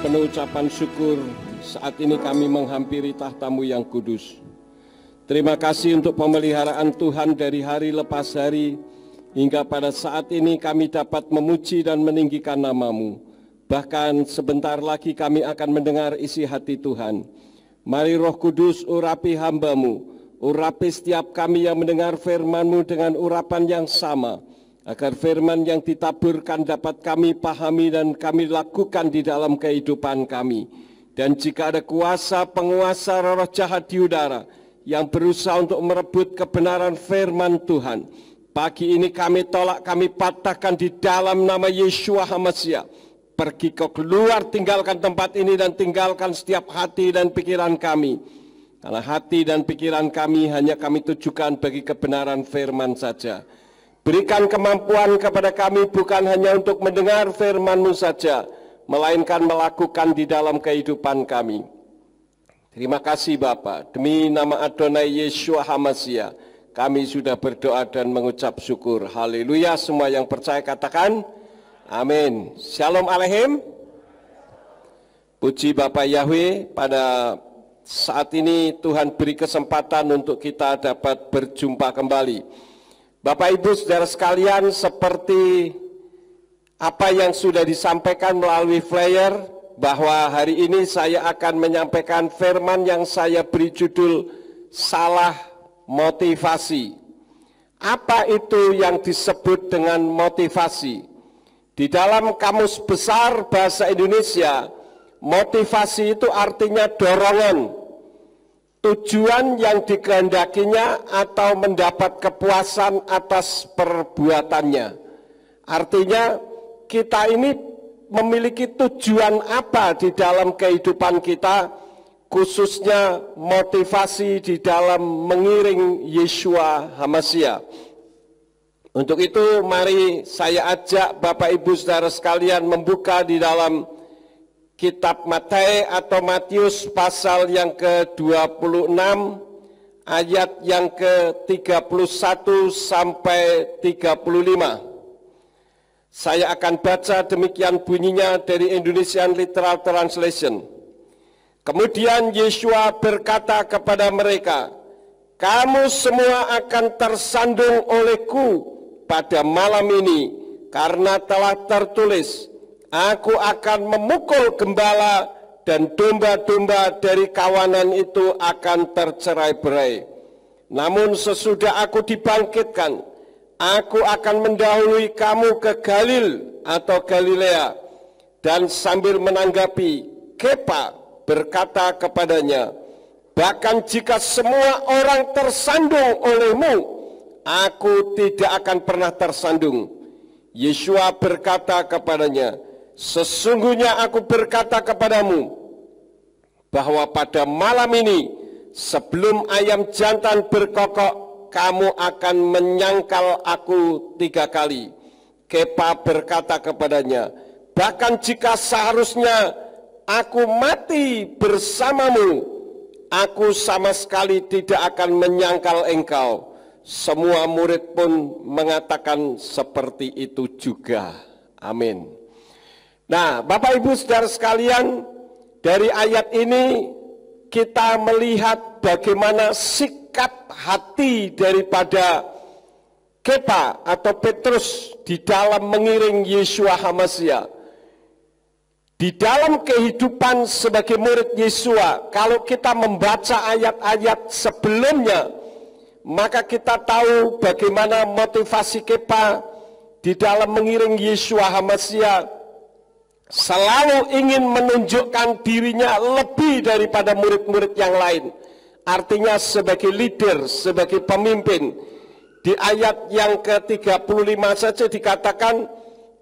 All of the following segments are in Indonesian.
penuh ucapan syukur, saat ini kami menghampiri tahta-Mu yang kudus. Terima kasih untuk pemeliharaan Tuhan dari hari lepas hari, hingga pada saat ini kami dapat memuji dan meninggikan nama-Mu. Bahkan sebentar lagi kami akan mendengar isi hati Tuhan. Mari Roh Kudus urapi hamba-Mu, urapi setiap kami yang mendengar firman-Mu dengan urapan yang sama, agar firman yang ditaburkan dapat kami pahami dan kami lakukan di dalam kehidupan kami. Dan jika ada kuasa penguasa roh jahat di udara yang berusaha untuk merebut kebenaran firman Tuhan, pagi ini kami tolak, kami patahkan di dalam nama Yeshua HaMashiach. Pergi kau keluar, tinggalkan tempat ini dan tinggalkan setiap hati dan pikiran kami. Karena hati dan pikiran kami hanya kami tujukan bagi kebenaran firman saja. Berikan kemampuan kepada kami bukan hanya untuk mendengar firman-Mu saja, melainkan melakukan di dalam kehidupan kami. Terima kasih Bapa, demi nama Adonai Yeshua HaMashiach, kami sudah berdoa dan mengucap syukur. Haleluya, semua yang percaya katakan, amin. Shalom Aleichem. Puji Bapa Yahweh, pada saat ini Tuhan beri kesempatan untuk kita dapat berjumpa kembali. Bapak Ibu Saudara sekalian, seperti apa yang sudah disampaikan melalui flyer, bahwa hari ini saya akan menyampaikan firman yang saya beri judul salah motivasi. Apa itu yang disebut dengan motivasi? Di dalam Kamus Besar Bahasa Indonesia, motivasi itu artinya dorongan, tujuan yang dikehendakinya atau mendapat kepuasan atas perbuatannya. Artinya kita ini memiliki tujuan apa di dalam kehidupan kita, khususnya motivasi di dalam mengiring Yeshua HaMashiach. Untuk itu mari saya ajak Bapak Ibu Saudara sekalian membuka di dalam Kitab Matius pasal yang ke-26 ayat yang ke-31 sampai 35. Saya akan baca, demikian bunyinya dari Indonesian Literal Translation. Kemudian Yeshua berkata kepada mereka, "Kamu semua akan tersandung olehku pada malam ini, karena telah tertulis, Aku akan memukul gembala dan domba-domba dari kawanan itu akan tercerai-berai. Namun sesudah aku dibangkitkan, aku akan mendahului kamu ke Galil atau Galilea." Dan sambil menanggapi, Kepa berkata kepadanya, "Bahkan jika semua orang tersandung olehmu, aku tidak akan pernah tersandung." Yeshua berkata kepadanya, "Sesungguhnya aku berkata kepadamu, bahwa pada malam ini, sebelum ayam jantan berkokok, kamu akan menyangkal aku 3 kali. Kepa berkata kepadanya, "Bahkan jika seharusnya aku mati bersamamu, aku sama sekali tidak akan menyangkal engkau." Semua murid pun mengatakan seperti itu juga. Amin. Nah, Bapak Ibu Saudara sekalian, dari ayat ini kita melihat bagaimana sikap hati daripada Kepa atau Petrus di dalam mengiring Yeshua HaMashiach. Di dalam kehidupan sebagai murid Yeshua, kalau kita membaca ayat-ayat sebelumnya, maka kita tahu bagaimana motivasi Kepa di dalam mengiring Yeshua HaMashiach. Selalu ingin menunjukkan dirinya lebih daripada murid-murid yang lain. Artinya sebagai leader, sebagai pemimpin. Di ayat yang ke-35 saja dikatakan,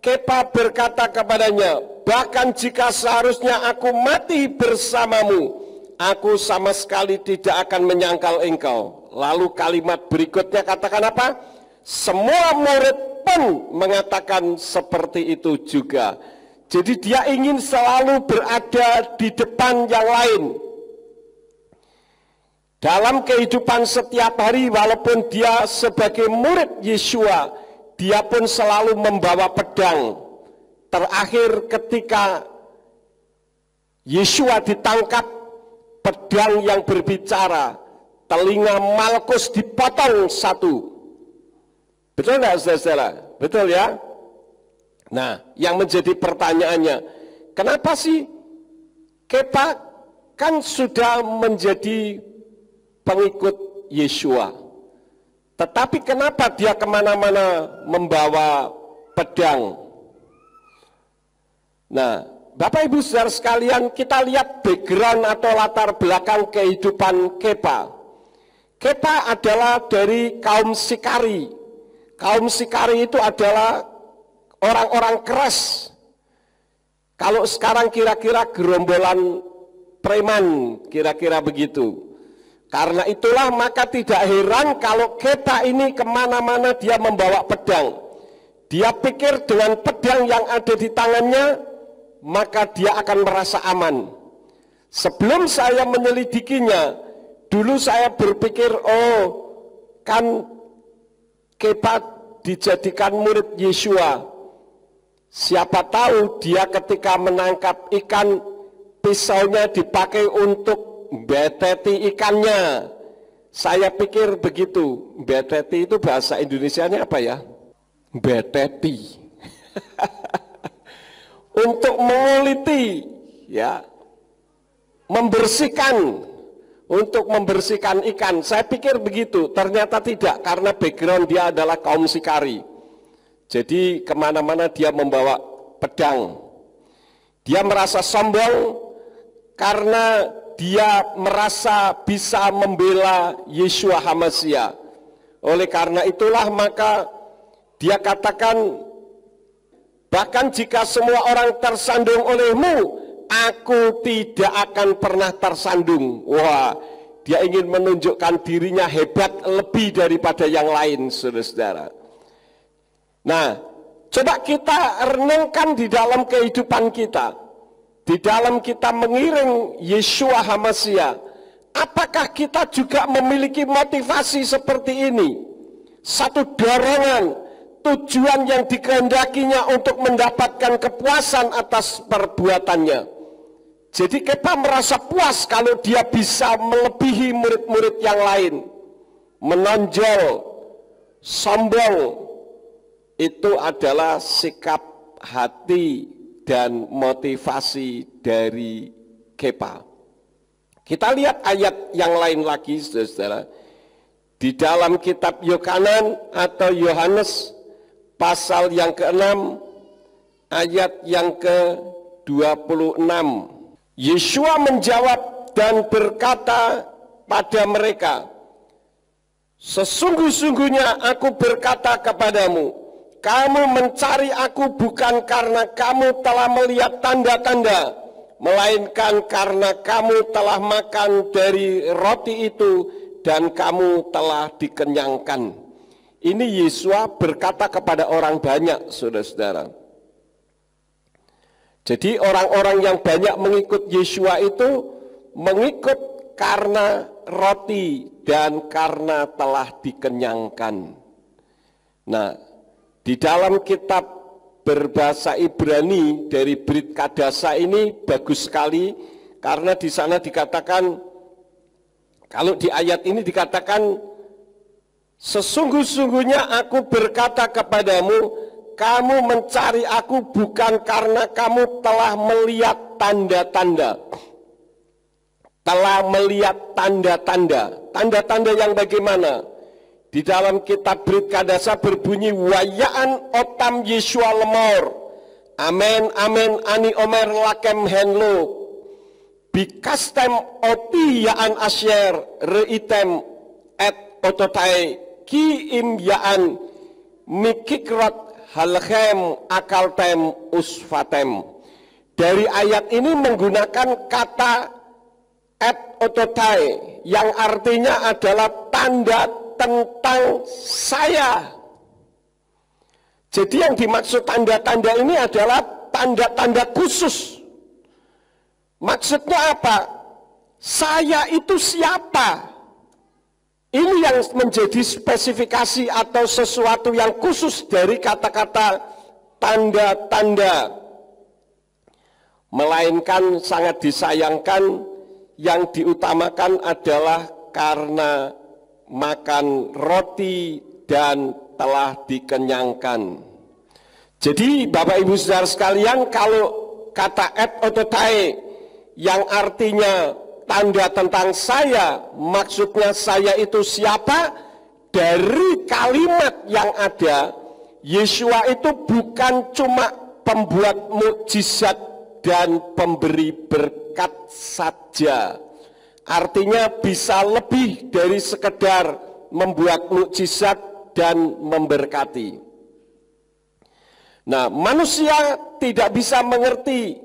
Kepa berkata kepadanya, "Bahkan jika seharusnya aku mati bersamamu, aku sama sekali tidak akan menyangkal engkau." Lalu kalimat berikutnya katakan apa? Semua murid pun mengatakan seperti itu juga. Jadi dia ingin selalu berada di depan yang lain. Dalam kehidupan setiap hari, walaupun dia sebagai murid Yeshua, dia pun selalu membawa pedang. Terakhir ketika Yeshua ditangkap, pedang yang berbicara, telinga Malkus dipotong satu. Betul nggak saudara-saudara? Betul ya? Nah, yang menjadi pertanyaannya, kenapa sih Kepa kan sudah menjadi pengikut Yeshua, tetapi kenapa dia kemana-mana membawa pedang? Nah, Bapak Ibu saudara sekalian, kita lihat background atau latar belakang kehidupan Kepa. Kepa adalah dari kaum Sikari. Kaum Sikari itu adalah orang-orang keras. Kalau sekarang kira-kira gerombolan preman, kira-kira begitu. Karena itulah maka tidak heran kalau Kepa ini kemana-mana dia membawa pedang. Dia pikir dengan pedang yang ada di tangannya, maka dia akan merasa aman. Sebelum saya menyelidikinya, dulu saya berpikir, oh kan Kepa dijadikan murid Yeshua. Siapa tahu dia ketika menangkap ikan, pisaunya dipakai untuk beteti ikannya. Saya pikir begitu. Beteti itu bahasa Indonesianya apa ya? Beteti. Untuk menguliti, ya, membersihkan, untuk membersihkan ikan. Saya pikir begitu, ternyata tidak, karena background dia adalah kaum Sikari. Jadi kemana-mana dia membawa pedang. Dia merasa sombong karena dia merasa bisa membela Yeshua HaMashiach. Oleh karena itulah maka dia katakan, bahkan jika semua orang tersandung olehmu, aku tidak akan pernah tersandung. Wah, dia ingin menunjukkan dirinya hebat lebih daripada yang lain, saudara-saudara. Nah, coba kita renungkan di dalam kehidupan kita. Di dalam kita mengiring Yeshua HaMashiach, apakah kita juga memiliki motivasi seperti ini? Satu dorongan, tujuan yang dikehendakinya untuk mendapatkan kepuasan atas perbuatannya. Jadi Kepa merasa puas kalau dia bisa melebihi murid-murid yang lain. Menonjol, sombong, itu adalah sikap hati dan motivasi dari Kepa. Kita lihat ayat yang lain lagi, saudara. Di dalam kitab Yohanan atau Yohanes pasal yang ke-6 ayat yang ke-26. Yeshua menjawab dan berkata pada mereka, sesungguh-sungguhnya aku berkata kepadamu, kamu mencari aku bukan karena kamu telah melihat tanda-tanda, melainkan karena kamu telah makan dari roti itu dan kamu telah dikenyangkan. Ini Yeshua berkata kepada orang banyak, saudara-saudara. Jadi orang-orang yang banyak mengikut Yeshua itu mengikut karena roti dan karena telah dikenyangkan. Nah, di dalam kitab berbahasa Ibrani dari Brit Kadasa ini bagus sekali, karena di sana dikatakan, kalau di ayat ini dikatakan, sesungguh-sungguhnya aku berkata kepadamu, kamu mencari aku bukan karena kamu telah melihat tanda-tanda. Telah melihat tanda-tanda. Tanda-tanda yang bagaimana? Di dalam kitab Brit Kadasa berbunyi, wayaan otam Yeshua lemor. Amen, amen, ani omer lakem henlo. Bikastem oti yaan asyer reitem et ototai ki im yaan mikikrot halchem akaltem usfatem. Dari ayat ini menggunakan kata et ototai yang artinya adalah tanda tentang saya. Jadi yang dimaksud tanda-tanda ini adalah tanda-tanda khusus. Maksudnya apa? Saya itu siapa? Ini yang menjadi spesifikasi atau sesuatu yang khusus dari kata-kata tanda-tanda. melainkan sangat disayangkan yang diutamakan adalah karena makan roti dan telah dikenyangkan. Jadi Bapak Ibu Saudara sekalian, kalau kata et ototai yang artinya tanda tentang saya, maksudnya saya itu siapa? Dari kalimat yang ada, Yeshua itu bukan cuma pembuat mukjizat dan pemberi berkat saja. Artinya bisa lebih dari sekedar membuat mukjizat dan memberkati. Nah, manusia tidak bisa mengerti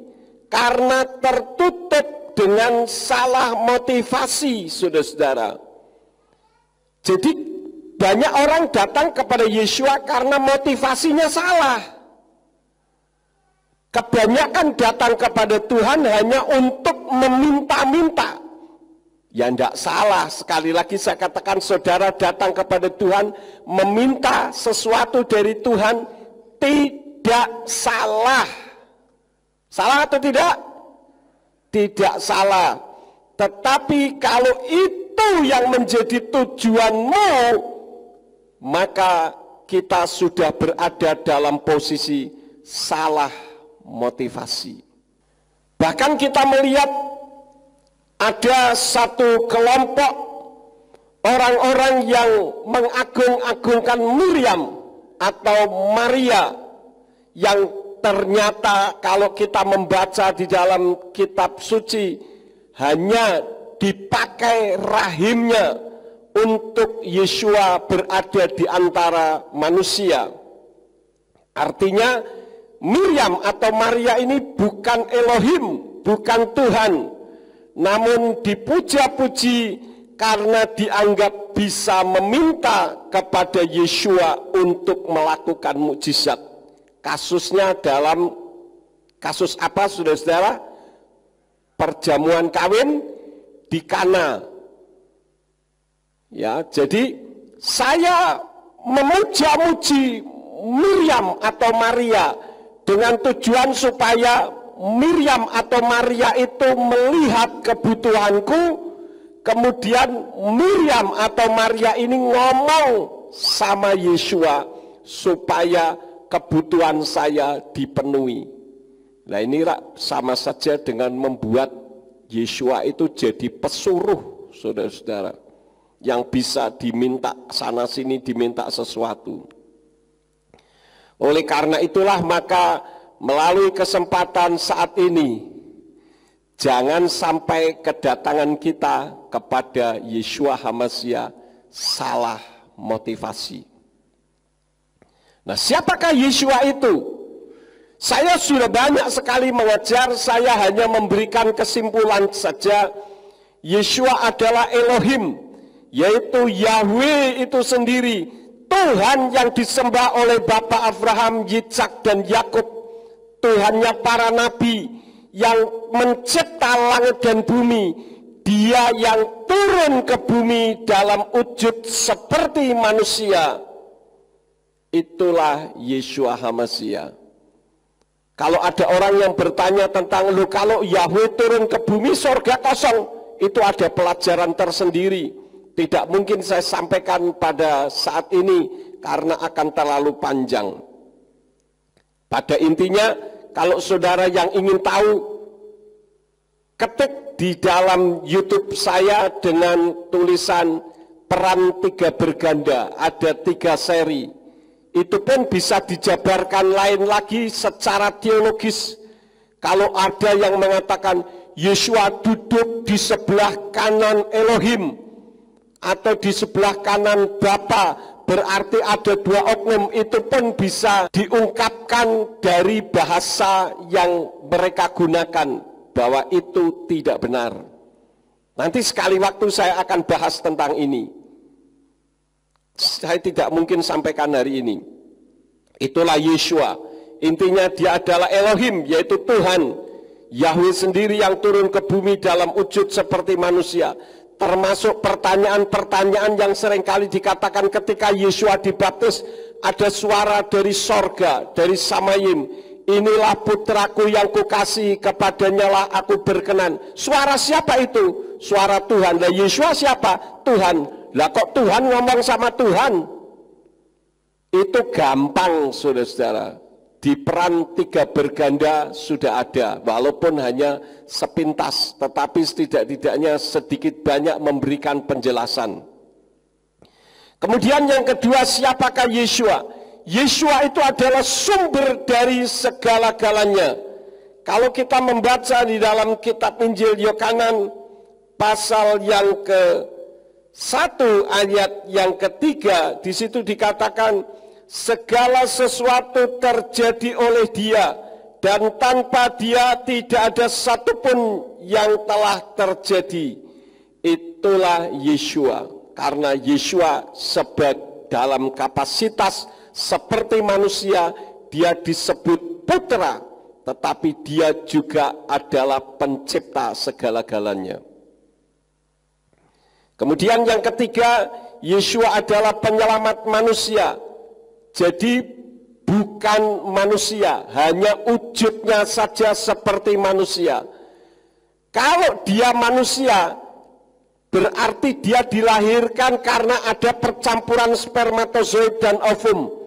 karena tertutup dengan salah motivasi, saudara-saudara. Jadi banyak orang datang kepada Yeshua karena motivasinya salah. Kebanyakan datang kepada Tuhan hanya untuk meminta-minta. Ya tidak salah, sekali lagi saya katakan, saudara datang kepada Tuhan meminta sesuatu dari Tuhan, tidak salah. Salah atau tidak? Tidak salah. Tetapi kalau itu yang menjadi tujuanmu, maka kita sudah berada dalam posisi salah motivasi. Bahkan kita melihat ada satu kelompok orang-orang yang mengagung-agungkan Miriam atau Maria, yang ternyata kalau kita membaca di dalam kitab suci hanya dipakai rahimnya untuk Yeshua berada di antara manusia. Artinya Miriam atau Maria ini bukan Elohim, bukan Tuhan, namun dipuja-puji karena dianggap bisa meminta kepada Yeshua untuk melakukan mukjizat. Kasusnya dalam kasus apa, saudara-saudara? Perjamuan kawin di Kana. Ya, jadi saya memuja-muji Miriam atau Maria dengan tujuan supaya Miriam atau Maria itu melihat kebutuhanku, kemudian Miriam atau Maria ini ngomong sama Yeshua supaya kebutuhan saya dipenuhi. Nah, ini sama saja dengan membuat Yeshua itu jadi pesuruh, saudara-saudara, yang bisa diminta sana sini, diminta sesuatu. Oleh karena itulah maka melalui kesempatan saat ini, jangan sampai kedatangan kita kepada Yeshua HaMashiach salah motivasi. Nah, siapakah Yeshua itu? Saya sudah banyak sekali mengajar, saya hanya memberikan kesimpulan saja. Yeshua adalah Elohim, yaitu Yahweh itu sendiri, Tuhan yang disembah oleh Bapa Abraham, Yitzhak, dan Yakub, Tuhannya para nabi, yang mencipta langit dan bumi. Dia yang turun ke bumi dalam wujud seperti manusia. Itulah Yeshua HaMashiach. Kalau ada orang yang bertanya tentang, lu kalau Yahweh turun ke bumi surga kosong, itu ada pelajaran tersendiri. Tidak mungkin saya sampaikan pada saat ini karena akan terlalu panjang. Pada intinya, kalau saudara yang ingin tahu, ketik di dalam YouTube saya dengan tulisan Peran Tiga Berganda, ada 3 seri. Itu pun bisa dijabarkan lain lagi secara teologis. Kalau ada yang mengatakan Yeshua duduk di sebelah kanan Elohim atau di sebelah kanan Bapa, berarti ada 2 oknum, itu pun bisa diungkapkan dari bahasa yang mereka gunakan, bahwa itu tidak benar. Nanti sekali waktu saya akan bahas tentang ini. Saya tidak mungkin sampaikan hari ini. Itulah Yeshua. Intinya dia adalah Elohim, yaitu Tuhan. Yahweh sendiri yang turun ke bumi dalam wujud seperti manusia. Termasuk pertanyaan-pertanyaan yang seringkali dikatakan ketika Yeshua dibaptis, ada suara dari sorga, dari Samayim. inilah putraku yang kukasihi, kepadanya lah aku berkenan. Suara siapa itu? Suara Tuhan. Lah Yeshua siapa? Tuhan. Lah kok Tuhan ngomong sama Tuhan? Itu gampang, saudara-saudara. Di peran tiga berganda sudah ada, walaupun hanya sepintas, tetapi setidak-tidaknya sedikit banyak memberikan penjelasan. Kemudian yang kedua, siapakah Yeshua? Yeshua itu adalah sumber dari segala-galanya. Kalau kita membaca di dalam kitab Injil Yohanes pasal yang ke-1 ayat yang ke-3, di situ dikatakan segala sesuatu terjadi oleh Dia, dan tanpa Dia tidak ada satupun yang telah terjadi. Itulah Yeshua. Karena Yeshua dalam kapasitas seperti manusia, Dia disebut putra, tetapi Dia juga adalah pencipta segala-galanya. Kemudian yang ketiga, Yeshua adalah penyelamat manusia. Jadi bukan manusia, hanya wujudnya saja seperti manusia. Kalau Dia manusia, berarti Dia dilahirkan karena ada percampuran spermatozoid dan ovum.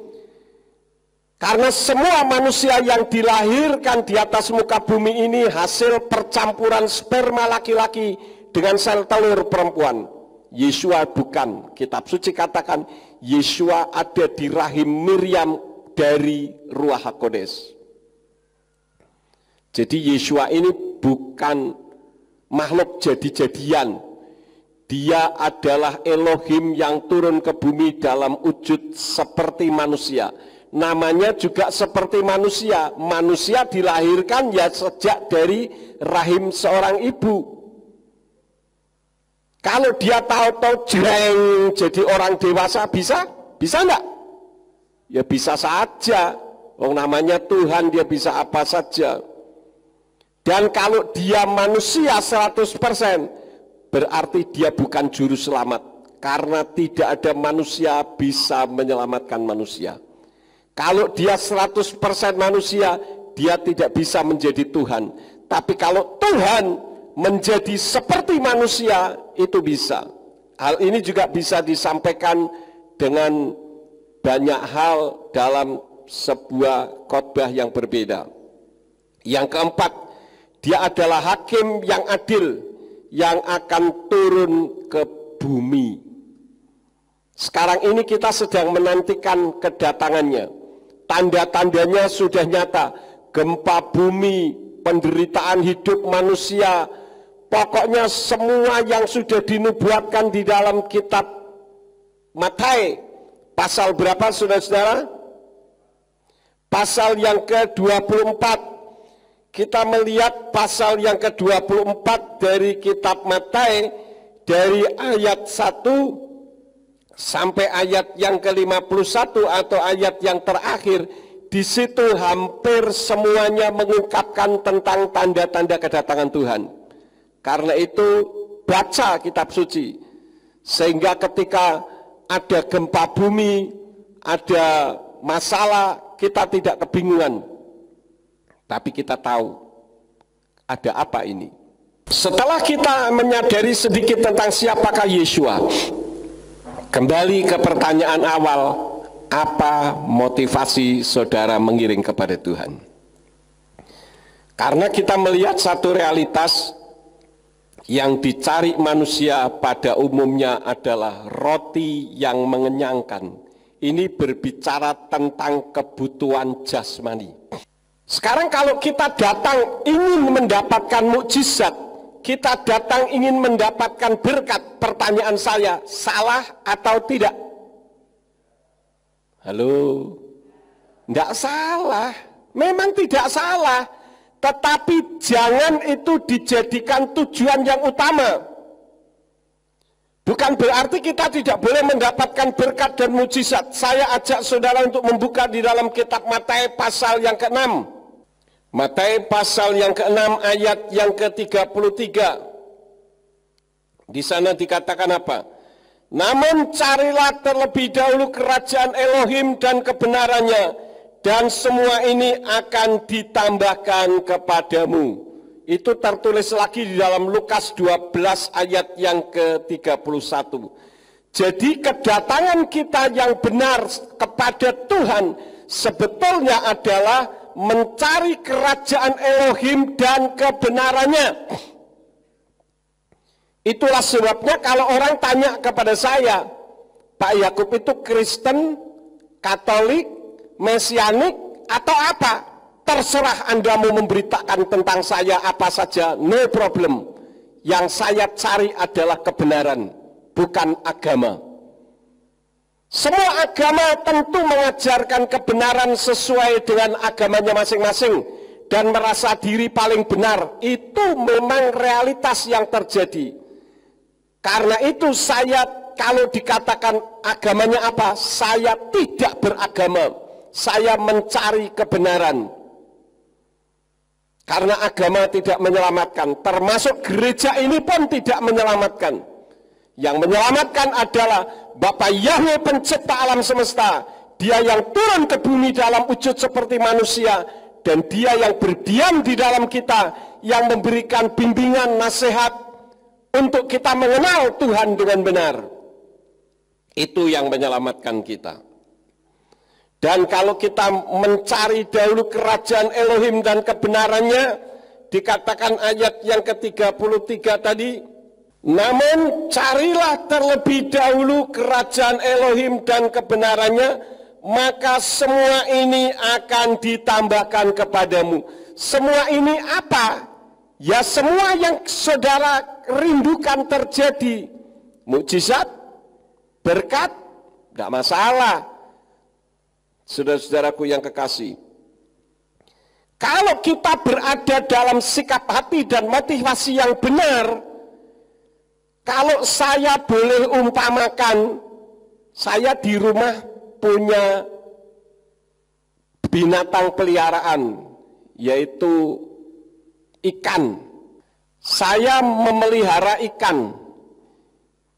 Karena semua manusia yang dilahirkan di atas muka bumi ini hasil percampuran sperma laki-laki dengan sel telur perempuan. Yeshua bukan. Kitab suci katakan Yeshua ada di rahim Miriam dari Ruach HaKodes. Jadi Yeshua ini bukan makhluk jadi-jadian. Dia adalah Elohim yang turun ke bumi dalam wujud seperti manusia. Namanya juga seperti manusia. Manusia dilahirkan ya sejak dari rahim seorang ibu. Kalau dia tahu-tahu jreng jadi orang dewasa, bisa? Bisa enggak? Ya bisa saja. Namanya Tuhan, Dia bisa apa saja. Dan kalau dia manusia 100%, berarti dia bukan juru selamat. Karena tidak ada manusia bisa menyelamatkan manusia. Kalau dia 100% manusia, dia tidak bisa menjadi Tuhan. Tapi kalau Tuhan menjadi seperti manusia, itu bisa. Hal ini juga bisa disampaikan dengan banyak hal dalam sebuah khotbah yang berbeda. Yang keempat, Dia adalah hakim yang adil yang akan turun ke bumi. Sekarang ini kita sedang menantikan kedatangannya. Tanda-tandanya sudah nyata. Gempa bumi, penderitaan hidup manusia, pokoknya semua yang sudah dinubuatkan di dalam kitab Matius. Pasal berapa, saudara-saudara? Pasal yang ke-24. Kita melihat pasal yang ke-24 dari kitab Matius, dari ayat 1 sampai ayat yang ke-51 atau ayat yang terakhir. Di situ hampir semuanya mengungkapkan tentang tanda-tanda kedatangan Tuhan. Karena itu baca kitab suci, sehingga ketika ada gempa bumi, ada masalah, kita tidak kebingungan. Tapi kita tahu ada apa ini. Setelah kita menyadari sedikit tentang siapakah Yeshua, kembali ke pertanyaan awal, apa motivasi saudara mengiring kepada Tuhan? Karena kita melihat satu realitas yang dicari manusia pada umumnya adalah roti yang mengenyangkan. Ini berbicara tentang kebutuhan jasmani. Sekarang kalau kita datang ingin mendapatkan mukjizat, kita datang ingin mendapatkan berkat, pertanyaan saya, salah atau tidak? Halo? Tidak salah, memang tidak salah, tetapi jangan itu dijadikan tujuan yang utama. Bukan berarti kita tidak boleh mendapatkan berkat dan mukjizat. Saya ajak saudara untuk membuka di dalam kitab Matius pasal yang ke-6. Matius pasal yang ke-6 ayat yang ke-33. Di sana dikatakan apa? Namun carilah terlebih dahulu kerajaan Elohim dan kebenarannya, dan semua ini akan ditambahkan kepadamu. Itu tertulis lagi di dalam Lukas 12 ayat yang ke-31. Jadi kedatangan kita yang benar kepada Tuhan sebetulnya adalah mencari kerajaan Elohim dan kebenarannya. Itulah sebabnya kalau orang tanya kepada saya, Pak Yakub itu Kristen, Katolik, Mesianik, atau apa? Terserah Anda mau memberitakan tentang saya apa saja, no problem. Yang saya cari adalah kebenaran, bukan agama. Semua agama tentu mengajarkan kebenaran sesuai dengan agamanya masing-masing dan merasa diri paling benar. Itu memang realitas yang terjadi. Karena itu saya, kalau dikatakan agamanya apa, saya tidak beragama. Saya mencari kebenaran. Karena agama tidak menyelamatkan, termasuk gereja ini pun tidak menyelamatkan. Yang menyelamatkan adalah Bapa Yahweh pencipta alam semesta. Dia yang turun ke bumi dalam wujud seperti manusia, dan dia yang berdiam di dalam kita, yang memberikan bimbingan, nasihat untuk kita mengenal Tuhan dengan benar. Itu yang menyelamatkan kita. Dan kalau kita mencari dahulu kerajaan Elohim dan kebenarannya, dikatakan ayat yang ke-33 tadi, namun carilah terlebih dahulu kerajaan Elohim dan kebenarannya, maka semua ini akan ditambahkan kepadamu. Semua ini apa? Ya semua yang saudara rindukan terjadi. Mukjizat, berkat, gak masalah. Saudara-saudaraku yang kekasih, kalau kita berada dalam sikap hati dan motivasi yang benar, kalau saya boleh umpamakan, saya di rumah punya binatang peliharaan, yaitu ikan. Saya memelihara ikan.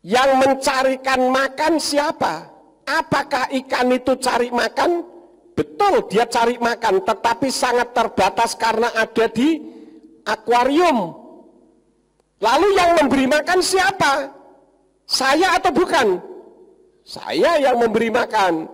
Yang mencarikan makan siapa? Apakah ikan itu cari makan? Betul, dia cari makan, tetapi sangat terbatas karena ada di akuarium. Lalu yang memberi makan siapa? Saya atau bukan? Saya yang memberi makan.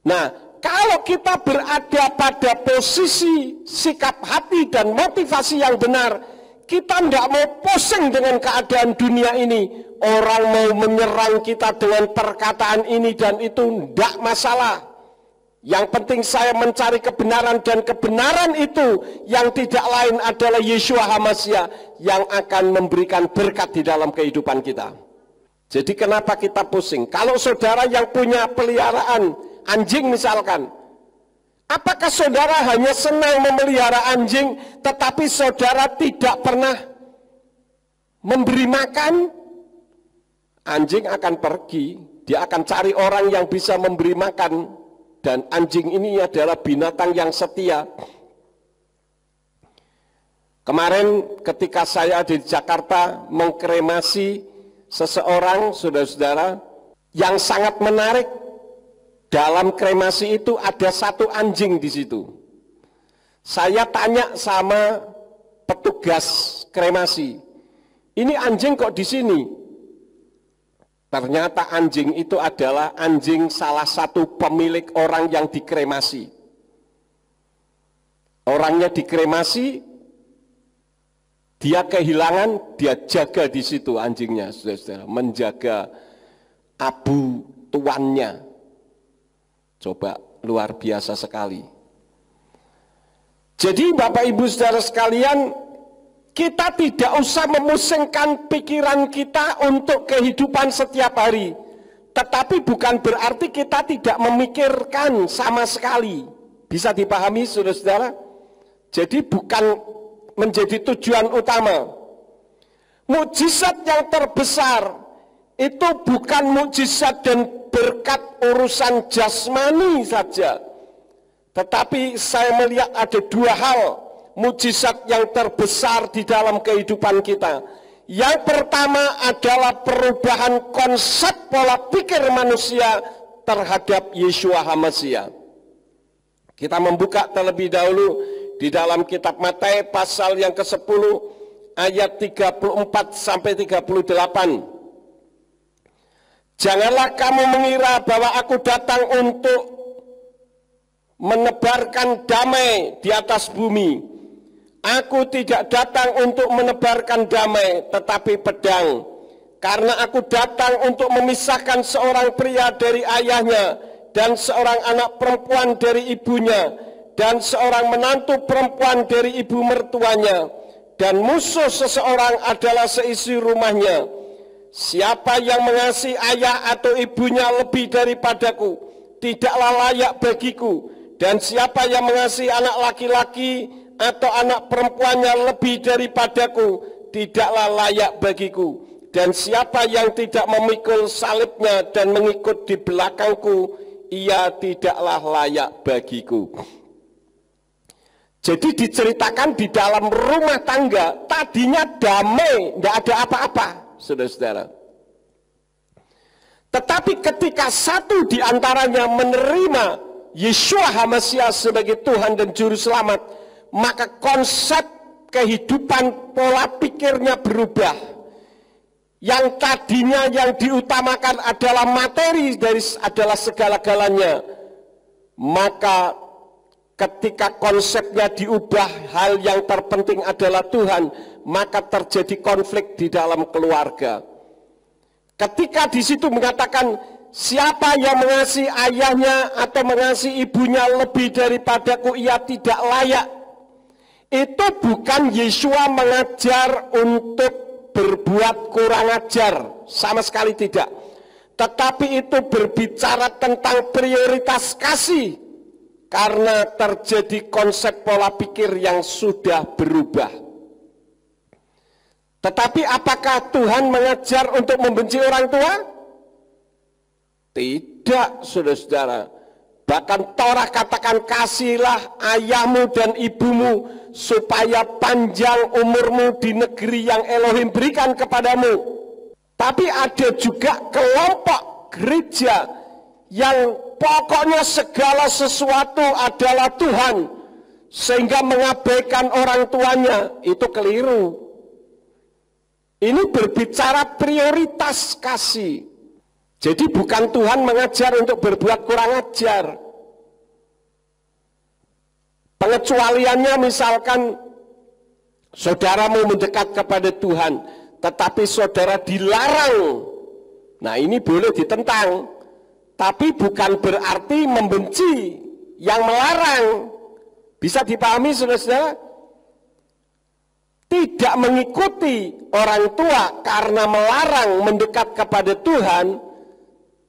Nah, kalau kita berada pada posisi sikap hati dan motivasi yang benar, kita tidak mau pusing dengan keadaan dunia ini. Orang mau menyerang kita dengan perkataan ini dan itu tidak masalah. Yang penting saya mencari kebenaran, dan kebenaran itu yang tidak lain adalah Yeshua HaMashiach yang akan memberikan berkat di dalam kehidupan kita. Jadi kenapa kita pusing? Kalau saudara yang punya peliharaan anjing misalkan, apakah saudara hanya senang memelihara anjing tetapi saudara tidak pernah memberi makan? Anjing akan pergi, dia akan cari orang yang bisa memberi makan, dan anjing ini adalah binatang yang setia. Kemarin ketika saya di Jakarta mengkremasi seseorang, saudara-saudara, yang sangat menarik dalam kremasi itu ada satu anjing di situ. Saya tanya sama petugas kremasi, ini anjing kok di sini? Ternyata anjing itu adalah anjing salah satu pemilik orang yang dikremasi. Orangnya dikremasi, dia kehilangan, dia jaga di situ anjingnya, saudara-saudara, menjaga abu tuannya. Coba, luar biasa sekali. Jadi Bapak Ibu Saudara sekalian, kita tidak usah memusingkan pikiran kita untuk kehidupan setiap hari. Tetapi bukan berarti kita tidak memikirkan sama sekali. Bisa dipahami saudara-saudara? Jadi bukan menjadi tujuan utama. Mukjizat yang terbesar itu bukan mukjizat dan berkat urusan jasmani saja. Tetapi saya melihat ada dua hal mukjizat yang terbesar di dalam kehidupan kita. Yang pertama adalah perubahan konsep pola pikir manusia terhadap Yeshua HaMashiach. Kita membuka terlebih dahulu di dalam kitab Matius pasal yang ke-10 ayat 34 sampai 38. Janganlah kamu mengira bahwa aku datang untuk menebarkan damai di atas bumi. Aku tidak datang untuk menebarkan damai, tetapi pedang. Karena aku datang untuk memisahkan seorang pria dari ayahnya, dan seorang anak perempuan dari ibunya, dan seorang menantu perempuan dari ibu mertuanya, dan musuh seseorang adalah seisi rumahnya. Siapa yang mengasihi ayah atau ibunya lebih daripadaku, tidaklah layak bagiku. Dan siapa yang mengasihi anak laki-laki atau anak perempuannya lebih daripadaku, tidaklah layak bagiku. Dan siapa yang tidak memikul salibnya dan mengikut di belakangku, ia tidaklah layak bagiku. Jadi diceritakan di dalam rumah tangga, tadinya damai, tidak ada apa-apa, saudara-saudara. Tetapi ketika satu di antaranya menerima Yeshua HaMasiah sebagai Tuhan dan Juru Selamat, maka konsep kehidupan pola pikirnya berubah. Yang tadinya yang diutamakan adalah materi adalah segala-galanya, maka ketika konsepnya diubah, hal yang terpenting adalah Tuhan, maka terjadi konflik di dalam keluarga. Ketika di situ mengatakan siapa yang mengasihi ayahnya atau mengasihi ibunya lebih daripadaku, ia tidak layak. Itu bukan Yeshua mengajar untuk berbuat kurang ajar, sama sekali tidak. Tetapi itu berbicara tentang prioritas kasih, karena terjadi konsep pola pikir yang sudah berubah. Tetapi apakah Tuhan mengajar untuk membenci orang tua? Tidak, saudara-saudara. Bahkan Torah katakan kasihlah ayahmu dan ibumu supaya panjang umurmu di negeri yang Elohim berikan kepadamu. Tapi ada juga kelompok gereja yang pokoknya segala sesuatu adalah Tuhan, sehingga mengabaikan orang tuanya. Itu keliru. Ini berbicara prioritas kasih. Jadi bukan Tuhan mengajar untuk berbuat kurang ajar. Pengecualiannya misalkan saudaramu mendekat kepada Tuhan, tetapi saudara dilarang. Nah, ini boleh ditentang. Tapi bukan berarti membenci yang melarang. Bisa dipahami, saudara-saudara? Tidak mengikuti orang tua karena melarang mendekat kepada Tuhan,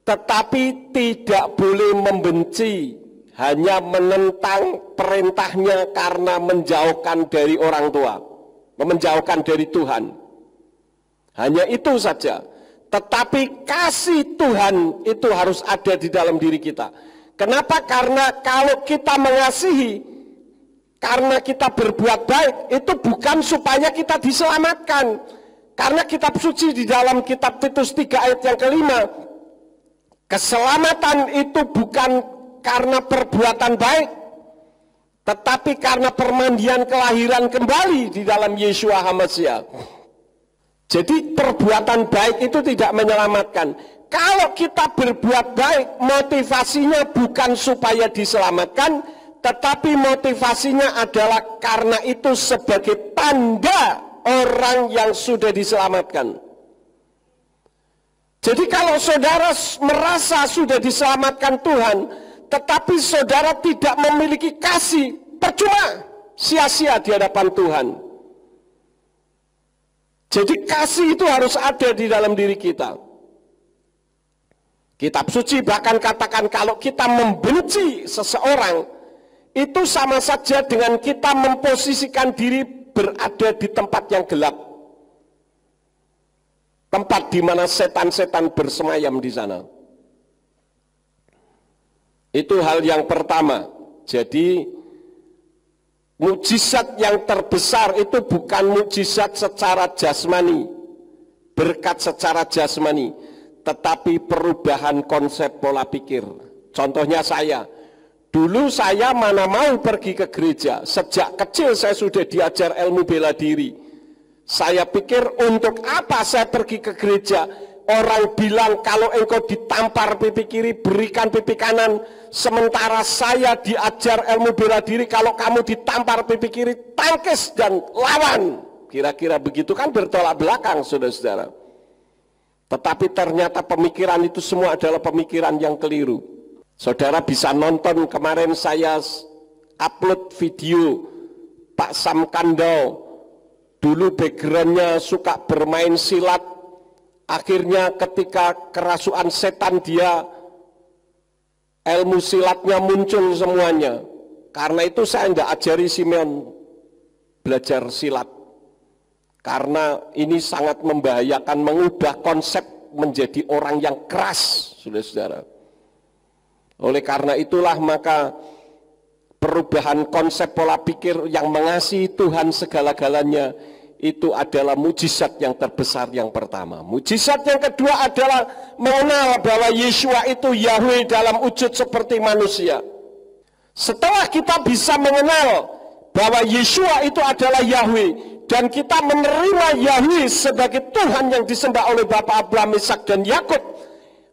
tetapi tidak boleh membenci, hanya menentang perintahnya karena menjauhkan dari orang tua, menjauhkan dari Tuhan. Hanya itu saja. Tetapi kasih Tuhan itu harus ada di dalam diri kita. Kenapa? Karena kalau kita mengasihi, karena kita berbuat baik, itu bukan supaya kita diselamatkan. Karena kitab suci di dalam kitab Titus 3 ayat yang kelima, keselamatan itu bukan karena perbuatan baik, tetapi karena permandian kelahiran kembali di dalam Yeshua HaMasiah. Jadi perbuatan baik itu tidak menyelamatkan. Kalau kita berbuat baik, motivasinya bukan supaya diselamatkan, tetapi motivasinya adalah karena itu sebagai tanda orang yang sudah diselamatkan. Jadi kalau saudara merasa sudah diselamatkan Tuhan, tetapi saudara tidak memiliki kasih, percuma, sia-sia di hadapan Tuhan. Jadi kasih itu harus ada di dalam diri kita. Kitab suci bahkan katakan kalau kita membenci seseorang, itu sama saja dengan kita memposisikan diri berada di tempat yang gelap. Tempat di mana setan-setan bersemayam di sana. Itu hal yang pertama. Jadi mukjizat yang terbesar itu bukan mukjizat secara jasmani, berkat secara jasmani, tetapi perubahan konsep pola pikir. Contohnya saya, Dulu saya mana mau pergi ke gereja. Sejak kecil saya sudah diajar ilmu bela diri. Saya pikir untuk apa saya pergi ke gereja? Orang bilang kalau engkau ditampar pipi kiri, berikan pipi kanan. Sementara saya diajar ilmu bela diri, kalau kamu ditampar pipi kiri, tangkis dan lawan. Kira-kira begitu, kan bertolak belakang, saudara-saudara. Tetapi ternyata pemikiran itu semua adalah pemikiran yang keliru. Saudara bisa nonton, kemarin saya upload video Pak Sam Kandau. Dulu backgroundnya suka bermain silat. Akhirnya ketika kerasukan setan, dia ilmu silatnya muncul semuanya. Karena itu saya tidak ajari Simeon belajar silat. Karena ini sangat membahayakan, mengubah konsep menjadi orang yang keras, saudara-saudara. Oleh karena itulah maka perubahan konsep pola pikir yang mengasihi Tuhan segala-galanya itu adalah mujizat yang terbesar yang pertama. Mujizat yang kedua adalah mengenal bahwa Yeshua itu Yahweh dalam wujud seperti manusia. Setelah kita bisa mengenal bahwa Yeshua itu adalah Yahweh dan kita menerima Yahweh sebagai Tuhan yang disembah oleh Bapa Abraham, Ishak dan Yakub,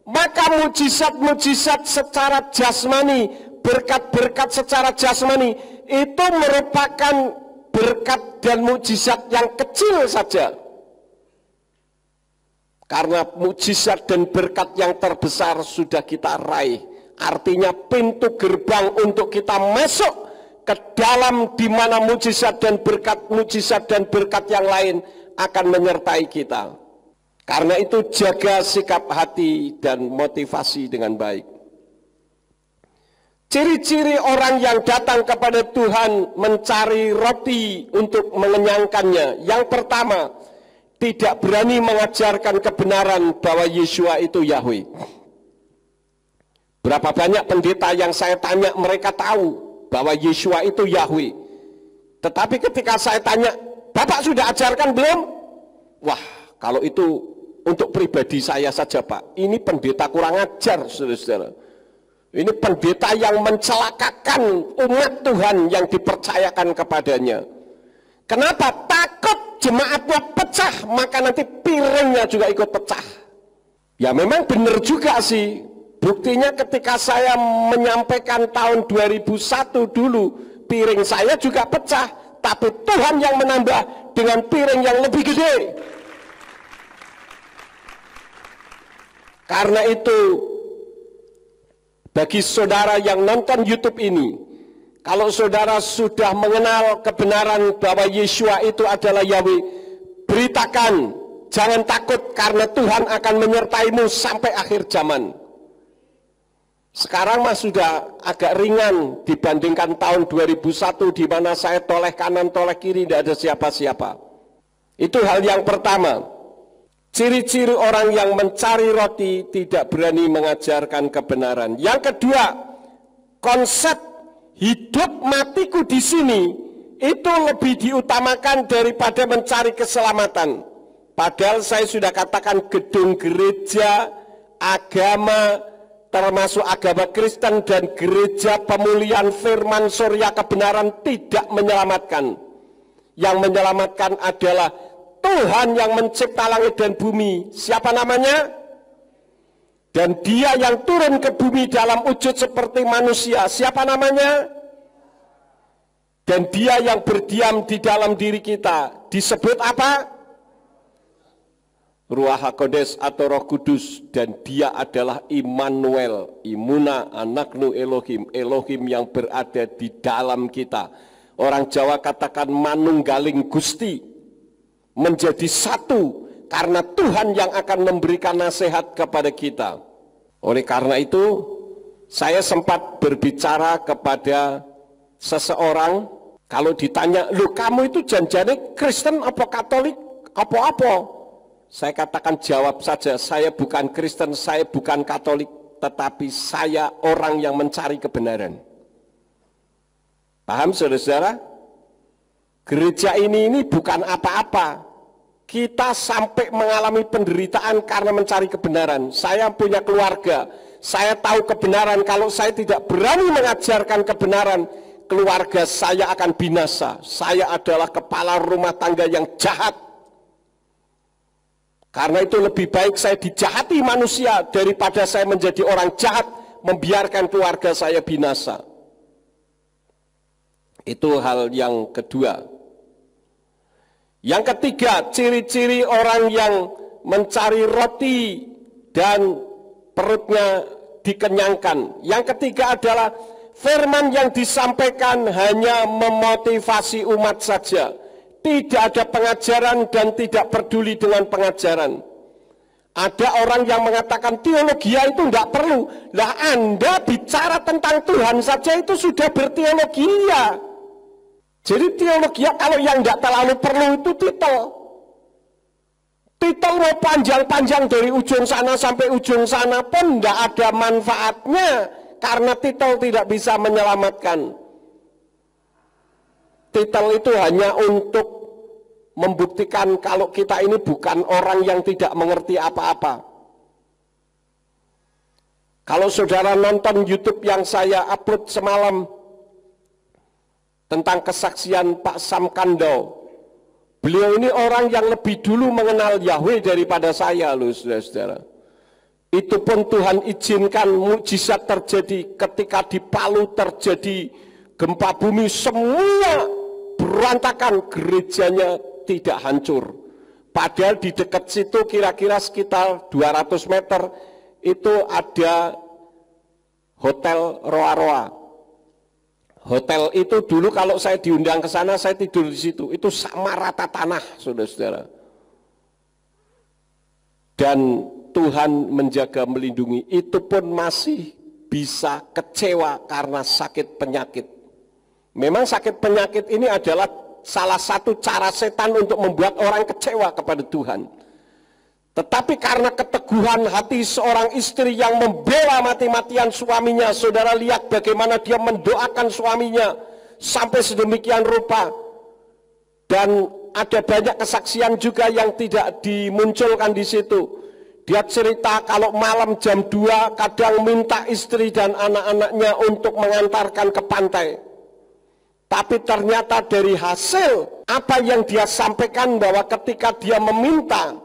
maka mujizat-mujizat secara jasmani, berkat-berkat secara jasmani itu merupakan berkat dan mujizat yang kecil saja. Karena mujizat dan berkat yang terbesar sudah kita raih. Artinya pintu gerbang untuk kita masuk ke dalam di mana mujizat dan berkat yang lain akan menyertai kita. Karena itu jaga sikap hati dan motivasi dengan baik. Ciri-ciri orang yang datang kepada Tuhan mencari roti untuk mengenyangkannya. Yang pertama, tidak berani mengajarkan kebenaran bahwa Yeshua itu Yahweh. Berapa banyak pendeta yang saya tanya, mereka tahu bahwa Yeshua itu Yahweh. Tetapi ketika saya tanya, Bapak sudah ajarkan belum? Wah, kalau itu untuk pribadi saya saja, Pak. Ini pendeta kurang ajar, saudara-saudara. Ini pendeta yang mencelakakan umat Tuhan yang dipercayakan kepadanya. Kenapa? Takut jemaatnya pecah, maka nanti piringnya juga ikut pecah. Ya memang benar juga sih. Buktinya ketika saya menyampaikan tahun 2001 dulu, piring saya juga pecah. Tapi Tuhan yang menambah dengan piring yang lebih gede. Karena itu, bagi saudara yang nonton YouTube ini, kalau saudara sudah mengenal kebenaran bahwa Yeshua itu adalah Yahweh, beritakan, jangan takut karena Tuhan akan menyertaimu sampai akhir zaman. Sekarang mah sudah agak ringan dibandingkan tahun 2001 di mana saya toleh kanan, toleh kiri, tidak ada siapa-siapa. Itu hal yang pertama. Ciri-ciri orang yang mencari roti tidak berani mengajarkan kebenaran. Yang kedua, konsep hidup matiku di sini itu lebih diutamakan daripada mencari keselamatan. Padahal saya sudah katakan gedung gereja, agama, termasuk agama Kristen dan gereja pemulihan firman surya kebenaran tidak menyelamatkan. Yang menyelamatkan adalah Tuhan yang mencipta langit dan bumi. Siapa namanya? Dan dia yang turun ke bumi dalam wujud seperti manusia. Siapa namanya? Dan dia yang berdiam di dalam diri kita. Disebut apa? Ruach HaKodes atau Roh Kudus. Dan dia adalah Immanuel, Imuna Anaknu Elohim, Elohim yang berada di dalam kita. Orang Jawa katakan manunggaling Gusti. Menjadi satu karena Tuhan yang akan memberikan nasihat kepada kita. Oleh karena itu saya sempat berbicara kepada seseorang, kalau ditanya, "Loh, kamu itu janjane Kristen apa Katolik apa-apa?" Saya katakan, jawab saja, saya bukan Kristen, saya bukan Katolik, tetapi saya orang yang mencari kebenaran. Paham saudara-saudara? Gereja ini bukan apa-apa. kita sampai mengalami penderitaan karena mencari kebenaran. Saya punya keluarga, saya tahu kebenaran. Kalau saya tidak berani mengajarkan kebenaran, keluarga saya akan binasa. Saya adalah kepala rumah tangga yang jahat. Karena itu lebih baik saya dijahati manusia daripada saya menjadi orang jahat, membiarkan keluarga saya binasa. Itu hal yang kedua. Yang ketiga, ciri-ciri orang yang mencari roti dan perutnya dikenyangkan. Yang ketiga adalah firman yang disampaikan hanya memotivasi umat saja. Tidak ada pengajaran dan tidak peduli dengan pengajaran. Ada orang yang mengatakan teologi itu tidak perlu. Lah Anda bicara tentang Tuhan saja itu sudah berteologia. Jadi teologi kalau yang tidak terlalu perlu itu titel. Titel mau panjang-panjang dari ujung sana sampai ujung sana pun tidak ada manfaatnya. Karena titel tidak bisa menyelamatkan. Titel itu hanya untuk membuktikan kalau kita ini bukan orang yang tidak mengerti apa-apa. Kalau saudara nonton YouTube yang saya upload semalam tentang kesaksian Pak Sam Kando, beliau ini orang yang lebih dulu mengenal Yahweh daripada saya loh saudara-saudara. Itu pun Tuhan izinkan mukjizat terjadi ketika di Palu terjadi gempa bumi, semua berantakan, gerejanya tidak hancur. Padahal di dekat situ kira-kira sekitar 200 meter itu ada Hotel Roa-Roa. Hotel itu dulu kalau saya diundang ke sana saya tidur di situ. Itu sama rata tanah, saudara-saudara. Dan Tuhan menjaga melindungi. Itu pun masih bisa kecewa karena sakit penyakit. Memang sakit penyakit ini adalah salah satu cara setan untuk membuat orang kecewa kepada Tuhan. Tetapi karena keteguhan hati seorang istri yang membela mati-matian suaminya, saudara lihat bagaimana dia mendoakan suaminya sampai sedemikian rupa. Dan ada banyak kesaksian juga yang tidak dimunculkan di situ. Dia cerita kalau malam jam 2 kadang minta istri dan anak-anaknya untuk mengantarkan ke pantai. Tapi ternyata dari hasil apa yang dia sampaikan bahwa ketika dia meminta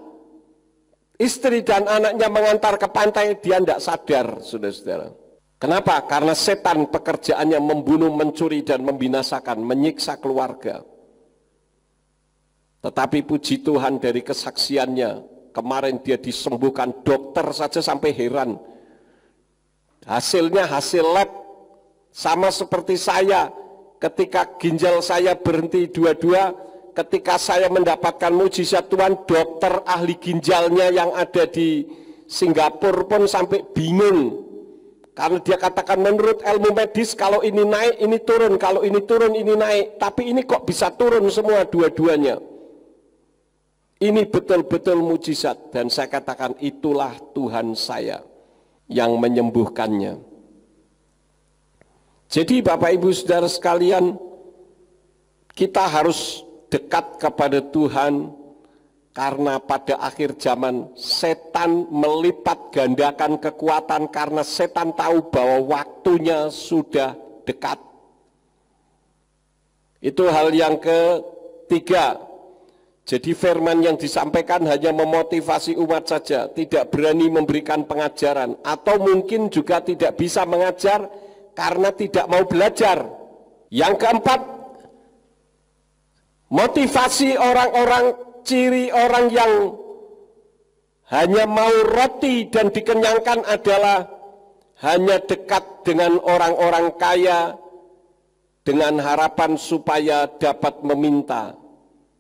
istri dan anaknya mengantar ke pantai, dia tidak sadar, saudara-saudara. Kenapa? Karena setan pekerjaannya membunuh, mencuri, dan membinasakan, menyiksa keluarga. Tetapi puji Tuhan dari kesaksiannya, kemarin dia disembuhkan, dokter saja sampai heran. Hasilnya hasil lab, sama seperti saya, ketika ginjal saya berhenti dua-dua, ketika saya mendapatkan mujizat Tuhan, dokter ahli ginjalnya yang ada di Singapura pun sampai bingung. Karena dia katakan menurut ilmu medis kalau ini naik, ini turun, kalau ini turun, ini naik. Tapi ini kok bisa turun semua dua-duanya. Ini betul-betul mujizat. Dan saya katakan itulah Tuhan saya yang menyembuhkannya. Jadi Bapak Ibu Saudara sekalian, kita harus dekat kepada Tuhan karena pada akhir zaman setan melipat gandakan kekuatan karena setan tahu bahwa waktunya sudah dekat. Itu hal yang ketiga. Jadi firman yang disampaikan hanya memotivasi umat saja, tidak berani memberikan pengajaran, atau mungkin juga tidak bisa mengajar karena tidak mau belajar. Yang keempat, motivasi orang-orang, ciri orang yang hanya mau roti dan dikenyangkan adalah hanya dekat dengan orang-orang kaya dengan harapan supaya dapat meminta.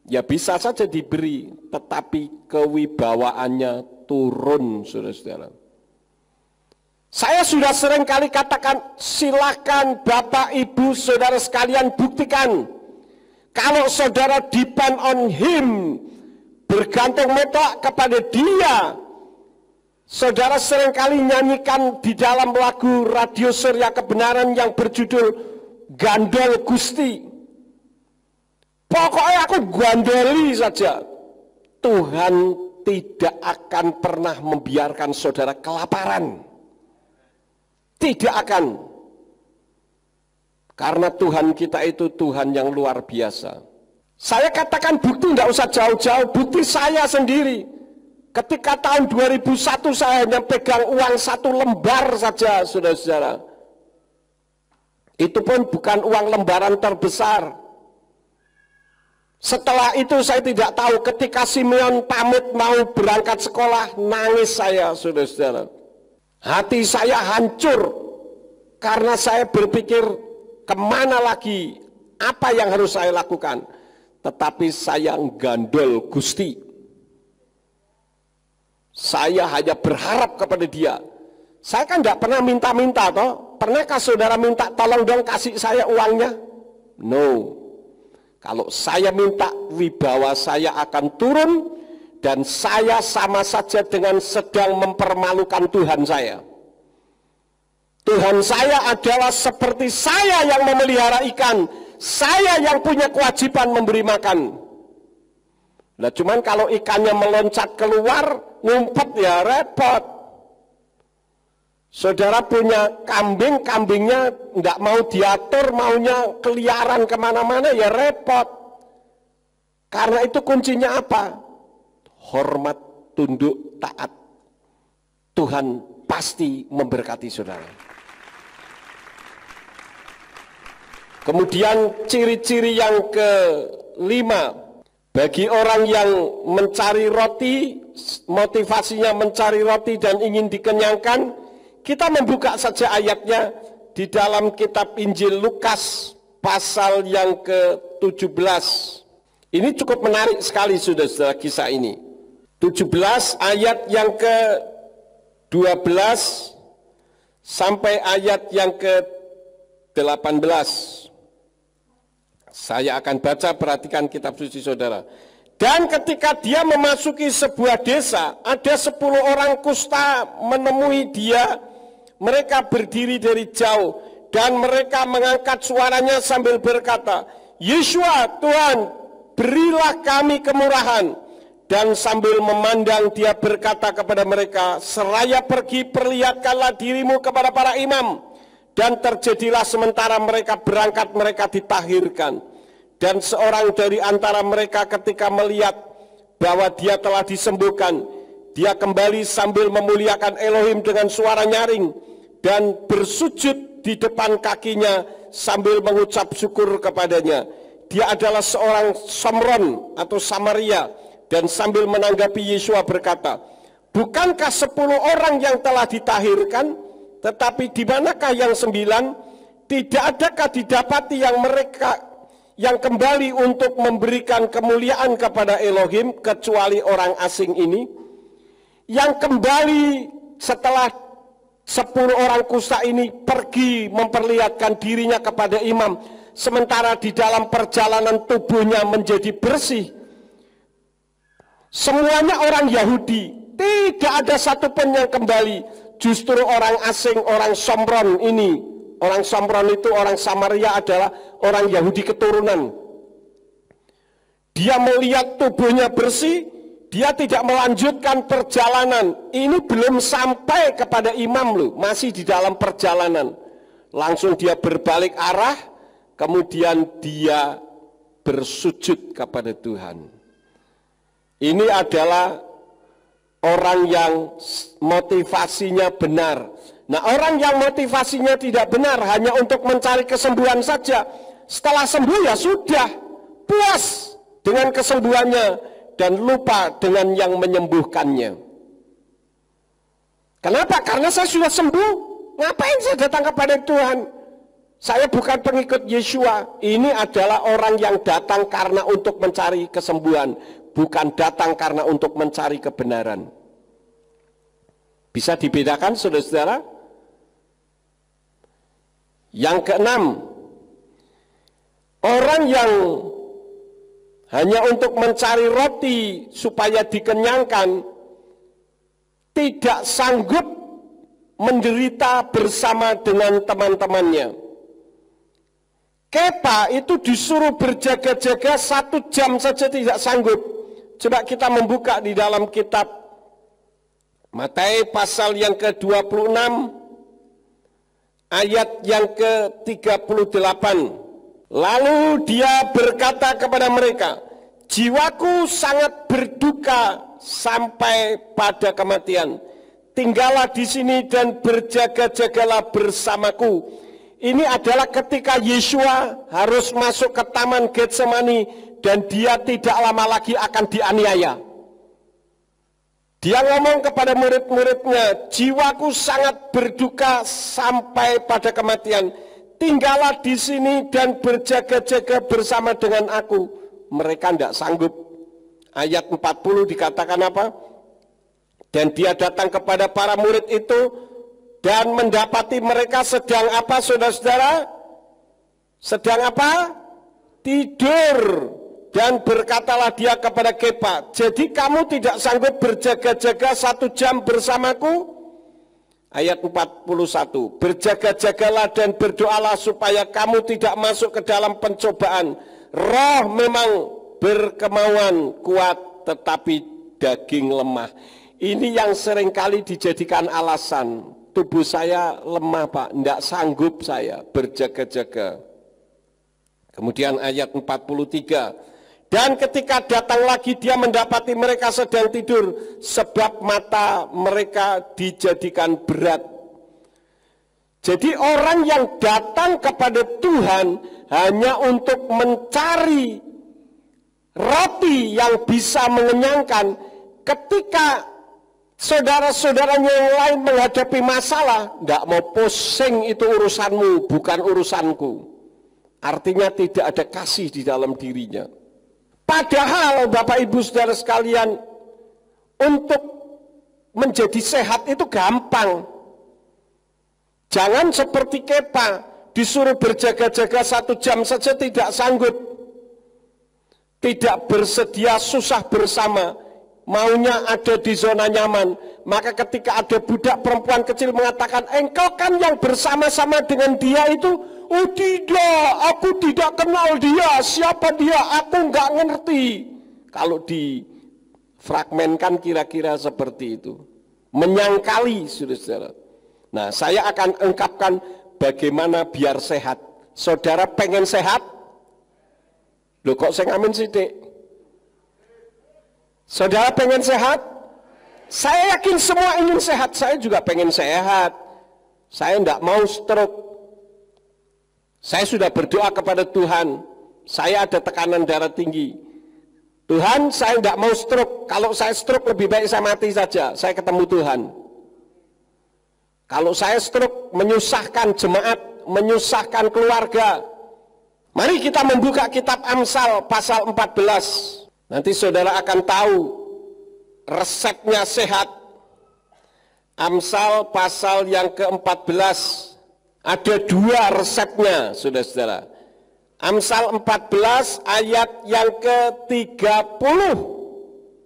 Ya bisa saja diberi, tetapi kewibawaannya turun, saudara-saudara. Saya sudah sering kali katakan, silakan Bapak Ibu Saudara sekalian buktikan. Kalau saudara depend on him, bergantung mutlak kepada dia. Saudara sering kali nyanyikan di dalam lagu Radio Surya Kebenaran yang berjudul Gandol Gusti. Pokoknya aku gandoli saja. Tuhan tidak akan pernah membiarkan saudara kelaparan. Tidak akan. Karena Tuhan kita itu Tuhan yang luar biasa. Saya katakan bukti tidak usah jauh-jauh, bukti saya sendiri. Ketika tahun 2001 saya hanya pegang uang 1 lembar saja, saudara-saudara. Itu pun bukan uang lembaran terbesar. Setelah itu saya tidak tahu, ketika Simeon pamit mau berangkat sekolah, nangis saya, saudara-saudara. Hati saya hancur, karena saya berpikir, kemana lagi, apa yang harus saya lakukan. Tetapi saya gandol Gusti. Saya hanya berharap kepada Dia. Saya kan tidak pernah minta-minta toh. Pernahkah saudara minta, tolong dong kasih saya uangnya? No. Kalau saya minta, wibawa saya akan turun, dan saya sama saja dengan sedang mempermalukan Tuhan saya. Tuhan saya adalah seperti saya yang memelihara ikan, saya yang punya kewajiban memberi makan. Nah, cuman kalau ikannya meloncat keluar, ngumpet ya repot. Saudara punya kambing, kambingnya tidak mau diatur, maunya keliaran kemana-mana, ya repot. Karena itu kuncinya apa? Hormat, tunduk, taat. Tuhan pasti memberkati saudara. Kemudian ciri-ciri yang kelima, bagi orang yang mencari roti, motivasinya mencari roti dan ingin dikenyangkan, kita membuka saja ayatnya di dalam kitab Injil Lukas pasal yang ke-17. Ini cukup menarik sekali saudara-saudara kisah ini. 17 ayat yang ke-12 sampai ayat yang ke-18. Saya akan baca, perhatikan kitab suci saudara. Dan ketika dia memasuki sebuah desa, ada 10 orang kusta menemui dia. Mereka berdiri dari jauh dan mereka mengangkat suaranya sambil berkata, Yeshua, Tuhan, berilah kami kemurahan. Dan sambil memandang dia berkata kepada mereka, seraya pergi perlihatkanlah dirimu kepada para imam. Dan terjadilah sementara mereka berangkat, mereka ditahirkan. Dan seorang dari antara mereka ketika melihat bahwa dia telah disembuhkan, dia kembali sambil memuliakan Elohim dengan suara nyaring dan bersujud di depan kakinya sambil mengucap syukur kepadanya. Dia adalah seorang Samron atau Samaria, dan sambil menanggapi Yeshua berkata, bukankah 10 orang yang telah ditahirkan, tetapi di manakah yang 9? Tidak adakah didapati yang kembali untuk memberikan kemuliaan kepada Elohim kecuali orang asing ini? Yang kembali setelah 10 orang kusta ini pergi memperlihatkan dirinya kepada imam, sementara di dalam perjalanan tubuhnya menjadi bersih. Semuanya orang Yahudi, tidak ada satupun yang kembali. Justru orang asing, orang Samron ini, orang Samron itu, orang Samaria adalah orang Yahudi keturunan. Dia melihat tubuhnya bersih, dia tidak melanjutkan perjalanan. Ini belum sampai kepada imam loh, masih di dalam perjalanan. Langsung dia berbalik arah, kemudian dia bersujud kepada Tuhan. Ini adalah orang yang motivasinya benar. Nah, orang yang motivasinya tidak benar hanya untuk mencari kesembuhan saja, setelah sembuh ya sudah, puas dengan kesembuhannya dan lupa dengan yang menyembuhkannya. Kenapa? Karena saya sudah sembuh. Ngapain saya datang kepada Tuhan? Saya bukan pengikut Yeshua. Ini adalah orang yang datang karena untuk mencari kesembuhan, bukan datang karena untuk mencari kebenaran. Bisa dibedakan saudara-saudara? Yang keenam, orang yang hanya untuk mencari roti supaya dikenyangkan, tidak sanggup menderita bersama dengan teman-temannya. Kepa itu disuruh berjaga-jaga 1 jam saja tidak sanggup. Coba kita membuka di dalam kitab Matius pasal yang ke-26 ayat yang ke-38. Lalu dia berkata kepada mereka, jiwaku sangat berduka sampai pada kematian. Tinggallah di sini dan berjaga-jagalah bersamaku. Ini adalah ketika Yesua harus masuk ke Taman Getsemani dan dia tidak lama lagi akan dianiaya. Dia ngomong kepada murid-muridnya, jiwaku sangat berduka sampai pada kematian. Tinggallah di sini dan berjaga-jaga bersama dengan aku. Mereka tidak sanggup. Ayat 40 dikatakan apa? Dan dia datang kepada para murid itu dan mendapati mereka sedang apa, saudara-saudara? Sedang apa? Tidur. Dan berkatalah dia kepada Kepa, jadi kamu tidak sanggup berjaga-jaga 1 jam bersamaku? Ayat 41, berjaga-jagalah dan berdoalah supaya kamu tidak masuk ke dalam pencobaan. Roh memang berkemauan kuat, tetapi daging lemah. Ini yang seringkali dijadikan alasan, tubuh saya lemah Pak, tidak sanggup saya berjaga-jaga. Kemudian ayat 43, dan ketika datang lagi dia mendapati mereka sedang tidur, sebab mata mereka dijadikan berat. Jadi orang yang datang kepada Tuhan hanya untuk mencari roti yang bisa mengenyangkan, ketika saudara-saudaranya yang lain menghadapi masalah, tidak mau pusing, itu urusanmu, bukan urusanku. Artinya tidak ada kasih di dalam dirinya. Padahal Bapak Ibu Saudara sekalian, untuk menjadi sehat itu gampang. Jangan seperti Kepa, disuruh berjaga-jaga 1 jam saja tidak sanggup. Tidak bersedia, susah bersama, maunya ada di zona nyaman. Maka ketika ada budak perempuan kecil mengatakan, engkau kan yang bersama-sama dengan dia itu. Oh tidak, aku tidak kenal dia, siapa dia, aku nggak ngerti. Kalau difragmenkan kira-kira seperti itu. Menyangkali, saudara-saudara. Nah, saya akan ungkapkan bagaimana biar sehat. Saudara pengen sehat? Loh kok saya ngamin sih, Dek? Saudara pengen sehat? Saya yakin semua ingin sehat, saya juga pengen sehat. Saya tidak mau stroke. Saya sudah berdoa kepada Tuhan, saya ada tekanan darah tinggi. Tuhan, saya tidak mau stroke. Kalau saya stroke lebih baik saya mati saja, saya ketemu Tuhan. Kalau saya stroke menyusahkan jemaat, menyusahkan keluarga. Mari kita membuka kitab Amsal pasal 14. Nanti saudara akan tahu resepnya sehat. Amsal pasal yang ke-14. Ada 2 resepnya, saudara-saudara. Amsal 14 ayat yang ke-30.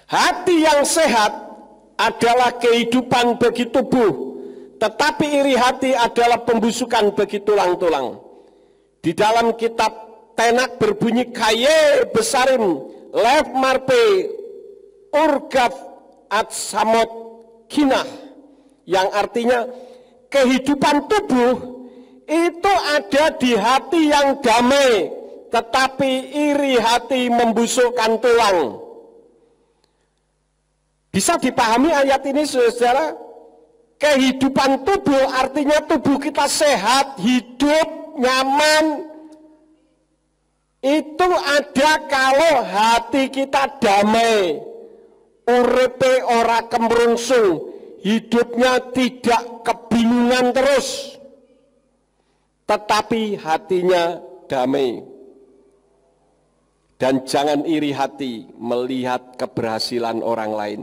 Hati yang sehat adalah kehidupan bagi tubuh, tetapi iri hati adalah pembusukan bagi tulang-tulang. Di dalam kitab Tenak berbunyi, Kaye besarim, lev marpe, urgaf at samot kinah, yang artinya kehidupan tubuh itu ada di hati yang damai, tetapi iri hati membusukkan tulang. Bisa dipahami ayat ini, saudara? Kehidupan tubuh artinya tubuh kita sehat, hidup, nyaman. Itu ada kalau hati kita damai, uripe ora kemrungsung, hidupnya tidak kebingungan terus, tetapi hatinya damai. Dan jangan iri hati melihat keberhasilan orang lain.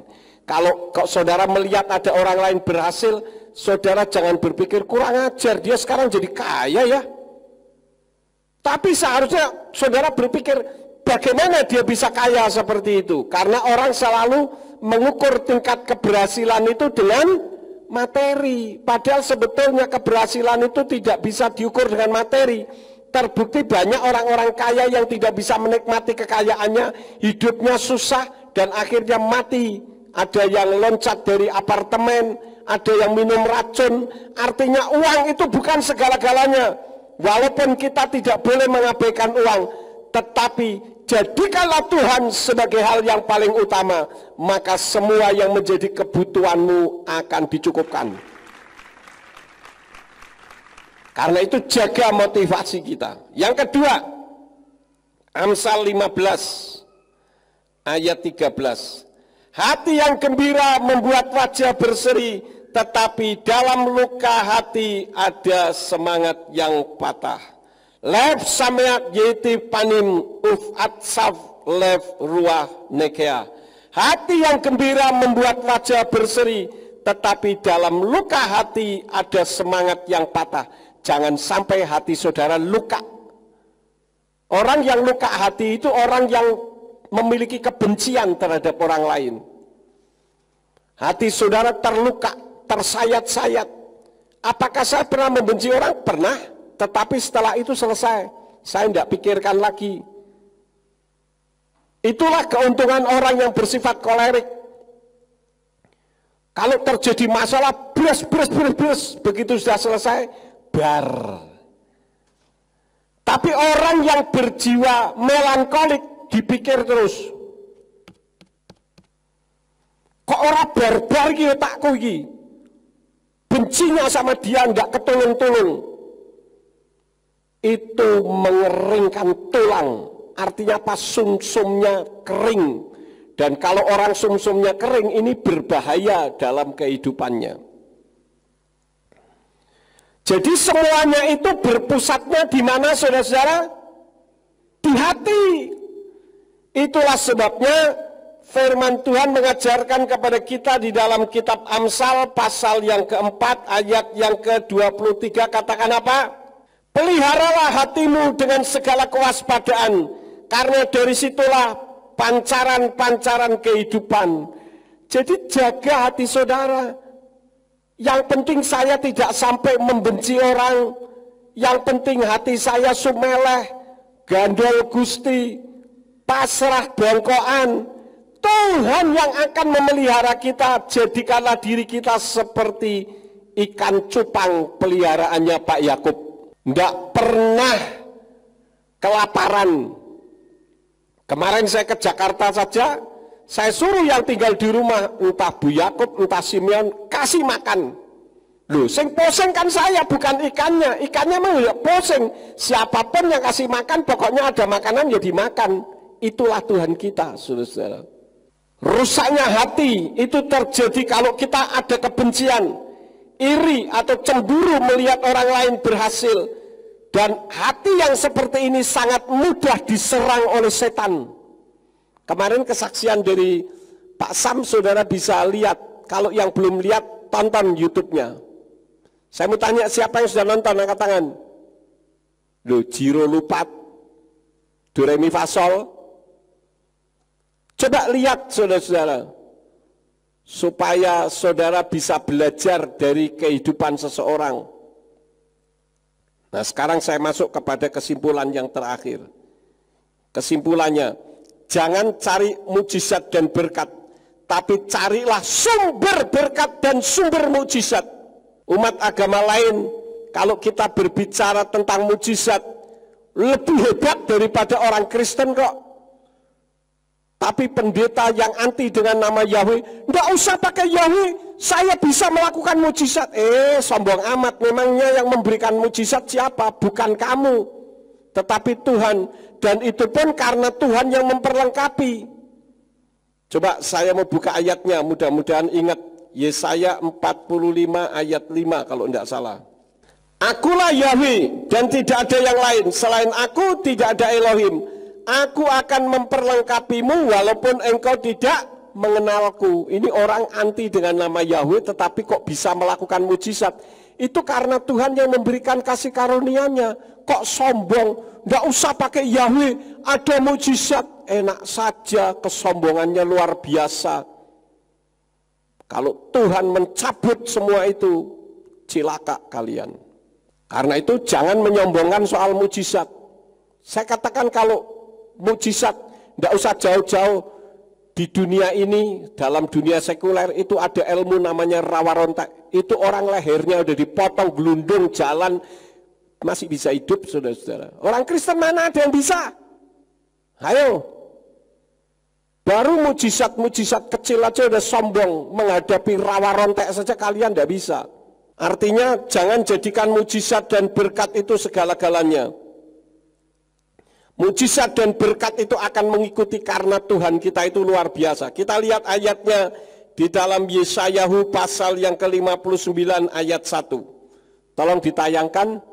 Kalau saudara melihat ada orang lain berhasil, saudara jangan berpikir kurang ajar, dia sekarang jadi kaya ya. Tapi seharusnya saudara berpikir bagaimana dia bisa kaya seperti itu. Karena orang selalu mengukur tingkat keberhasilan itu dengan materi. Padahal sebetulnya keberhasilan itu tidak bisa diukur dengan materi. Terbukti banyak orang-orang kaya yang tidak bisa menikmati kekayaannya, hidupnya susah, dan akhirnya mati. Ada yang loncat dari apartemen, ada yang minum racun. Artinya uang itu bukan segala-galanya. Walaupun kita tidak boleh mengabaikan uang, tetapi jadikanlah Tuhan sebagai hal yang paling utama, maka semua yang menjadi kebutuhanmu akan dicukupkan. Karena itu jaga motivasi kita. Yang kedua, Amsal 15 ayat 13. Hati yang gembira membuat wajah berseri, tetapi dalam luka hati ada semangat yang patah. Lev sameat yeti panim ufat saf lev ruah nekea. Hati yang gembira membuat wajah berseri, tetapi dalam luka hati ada semangat yang patah. Jangan sampai hati saudara luka. Orang yang luka hati itu orang yang memiliki kebencian terhadap orang lain. Hati saudara terluka, tersayat-sayat. Apakah saya pernah membenci orang? Pernah. Tetapi setelah itu selesai, saya tidak pikirkan lagi. Itulah keuntungan orang yang bersifat kolerik. Kalau terjadi masalah, bres, begitu sudah selesai, bar. Tapi orang yang berjiwa melankolik dipikir terus. Kok orang barbar gitu takku iki? Bencinya sama dia nggak ketulung-tulung. Itu mengeringkan tulang. Artinya apa? Sumsumnya kering. Dan kalau orang sumsumnya kering, ini berbahaya dalam kehidupannya. Jadi semuanya itu berpusatnya di mana, saudara-saudara? Di hati. Itulah sebabnya firman Tuhan mengajarkan kepada kita di dalam kitab Amsal pasal yang keempat ayat yang ke-23, katakan apa? Peliharalah hatimu dengan segala kewaspadaan, karena dari situlah pancaran-pancaran kehidupan. Jadi jaga hati saudara. Yang penting saya tidak sampai membenci orang. Yang penting hati saya sumeleh, gandol gusti, pasrah bongkoan. Tuhan yang akan memelihara kita. Jadikanlah diri kita seperti ikan cupang peliharaannya Pak Yakub. Tidak pernah kelaparan. Kemarin saya ke Jakarta saja, saya suruh yang tinggal di rumah, entah Bu Yakub, entah Simeon, kasih makan. Loh, sing poseng kan saya, bukan ikannya. Ikannya mah ya poseng. Siapapun yang kasih makan, pokoknya ada makanan ya dimakan. Itulah Tuhan kita, saudara-saudara. Rusaknya hati itu terjadi kalau kita ada kebencian, iri atau cemburu melihat orang lain berhasil. Dan hati yang seperti ini sangat mudah diserang oleh setan. Kemarin kesaksian dari Pak Sam, saudara bisa lihat. Kalau yang belum lihat, tonton YouTube-nya. Saya mau tanya siapa yang sudah nonton, angkat tangan. Loh, Jiro Lupat, Do Re Mi Fa Sol. Coba lihat saudara-saudara, supaya saudara bisa belajar dari kehidupan seseorang. Nah, sekarang saya masuk kepada kesimpulan yang terakhir. Kesimpulannya, jangan cari mujizat dan berkat, tapi carilah sumber berkat dan sumber mujizat. Umat agama lain, kalau kita berbicara tentang mujizat, lebih hebat daripada orang Kristen kok. Tapi pendeta yang anti dengan nama Yahweh, enggak usah pakai Yahweh, saya bisa melakukan mujizat. Sombong amat, memangnya yang memberikan mujizat siapa? Bukan kamu, tetapi Tuhan. Dan itu pun karena Tuhan yang memperlengkapi. Coba saya mau buka ayatnya, mudah-mudahan ingat. Yesaya 45 ayat 5 kalau enggak salah. Akulah Yahweh dan tidak ada yang lain, selain aku tidak ada Elohim. Aku akan memperlengkapimu walaupun engkau tidak mengenalku. Ini orang anti dengan nama Yahweh tetapi kok bisa melakukan mujizat. Itu karena Tuhan yang memberikan kasih karunia-Nya. Kok sombong? Nggak usah pakai Yahweh, ada mujizat. Enak saja, kesombongannya luar biasa. Kalau Tuhan mencabut semua itu, cilaka kalian. Karena itu jangan menyombongkan soal mujizat. Saya katakan kalau mujizat, tidak usah jauh-jauh, Di dunia ini, dalam dunia sekuler itu ada ilmu namanya rawa rontek. Itu orang lehernya udah dipotong, gelundung, jalan, masih bisa hidup, saudara-saudara. Orang Kristen mana ada yang bisa? Ayo. Baru mujizat-mujizat kecil aja udah sombong, menghadapi rawa rontek saja kalian tidak bisa. Artinya jangan jadikan mujizat dan berkat itu segala-galanya. Mujizat dan berkat itu akan mengikuti karena Tuhan kita itu luar biasa. Kita lihat ayatnya di dalam Yesayahu pasal yang ke-59 ayat 1. Tolong ditayangkan,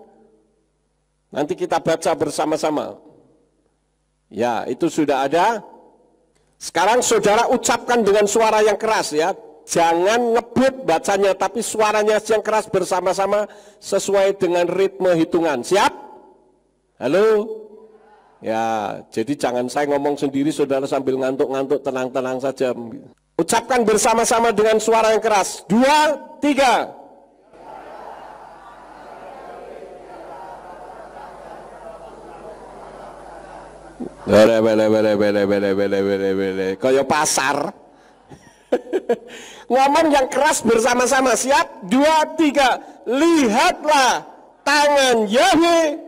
nanti kita baca bersama-sama. Ya, itu sudah ada. Sekarang saudara ucapkan dengan suara yang keras ya. Jangan ngebut bacanya, tapi suaranya yang keras bersama-sama sesuai dengan ritme hitungan. Siap? Halo? Ya, jadi jangan saya ngomong sendiri, saudara sambil ngantuk-ngantuk, tenang-tenang saja. Ucapkan bersama-sama dengan suara yang keras. 2, 3. Kayak pasar. Ngomong yang keras bersama-sama. Siap? 2, 3. Lihatlah tangan Yahweh.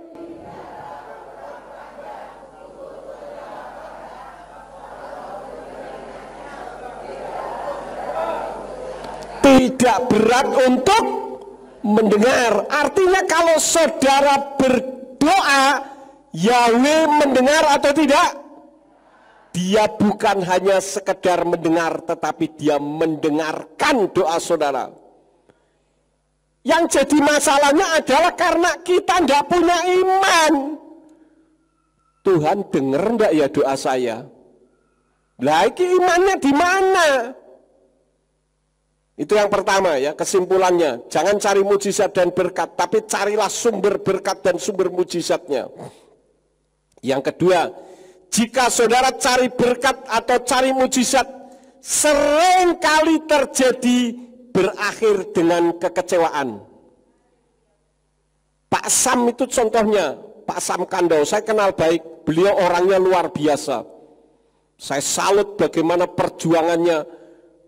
Tidak berat untuk mendengar. Artinya kalau saudara berdoa, Yahweh mendengar atau tidak? Dia bukan hanya sekedar mendengar, tetapi dia mendengarkan doa saudara. Yang jadi masalahnya adalah karena kita tidak punya iman. Tuhan dengar enggak ya doa saya? Lah iki imannya di mana? Itu yang pertama ya, kesimpulannya. Jangan cari mujizat dan berkat, tapi carilah sumber berkat dan sumber mujizatnya. Yang kedua, jika saudara cari berkat atau cari mujizat, seringkali terjadi berakhir dengan kekecewaan. Pak Sam itu contohnya, Pak Sam Kandau, saya kenal baik, beliau orangnya luar biasa. Saya salut bagaimana perjuangannya.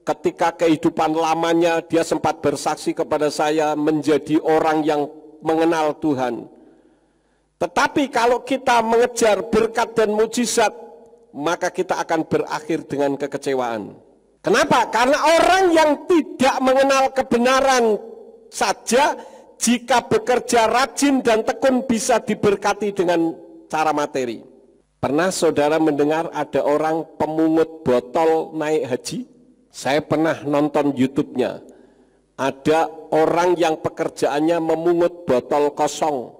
Ketika kehidupan lamanya dia sempat bersaksi kepada saya menjadi orang yang mengenal Tuhan. Tetapi kalau kita mengejar berkat dan mujizat, maka kita akan berakhir dengan kekecewaan. Kenapa? Karena orang yang tidak mengenal kebenaran saja, jika bekerja rajin dan tekun bisa diberkati dengan cara materi. Pernah saudara mendengar ada orang pemungut botol naik haji? Saya pernah nonton YouTube-nya. Ada orang yang pekerjaannya memungut botol kosong.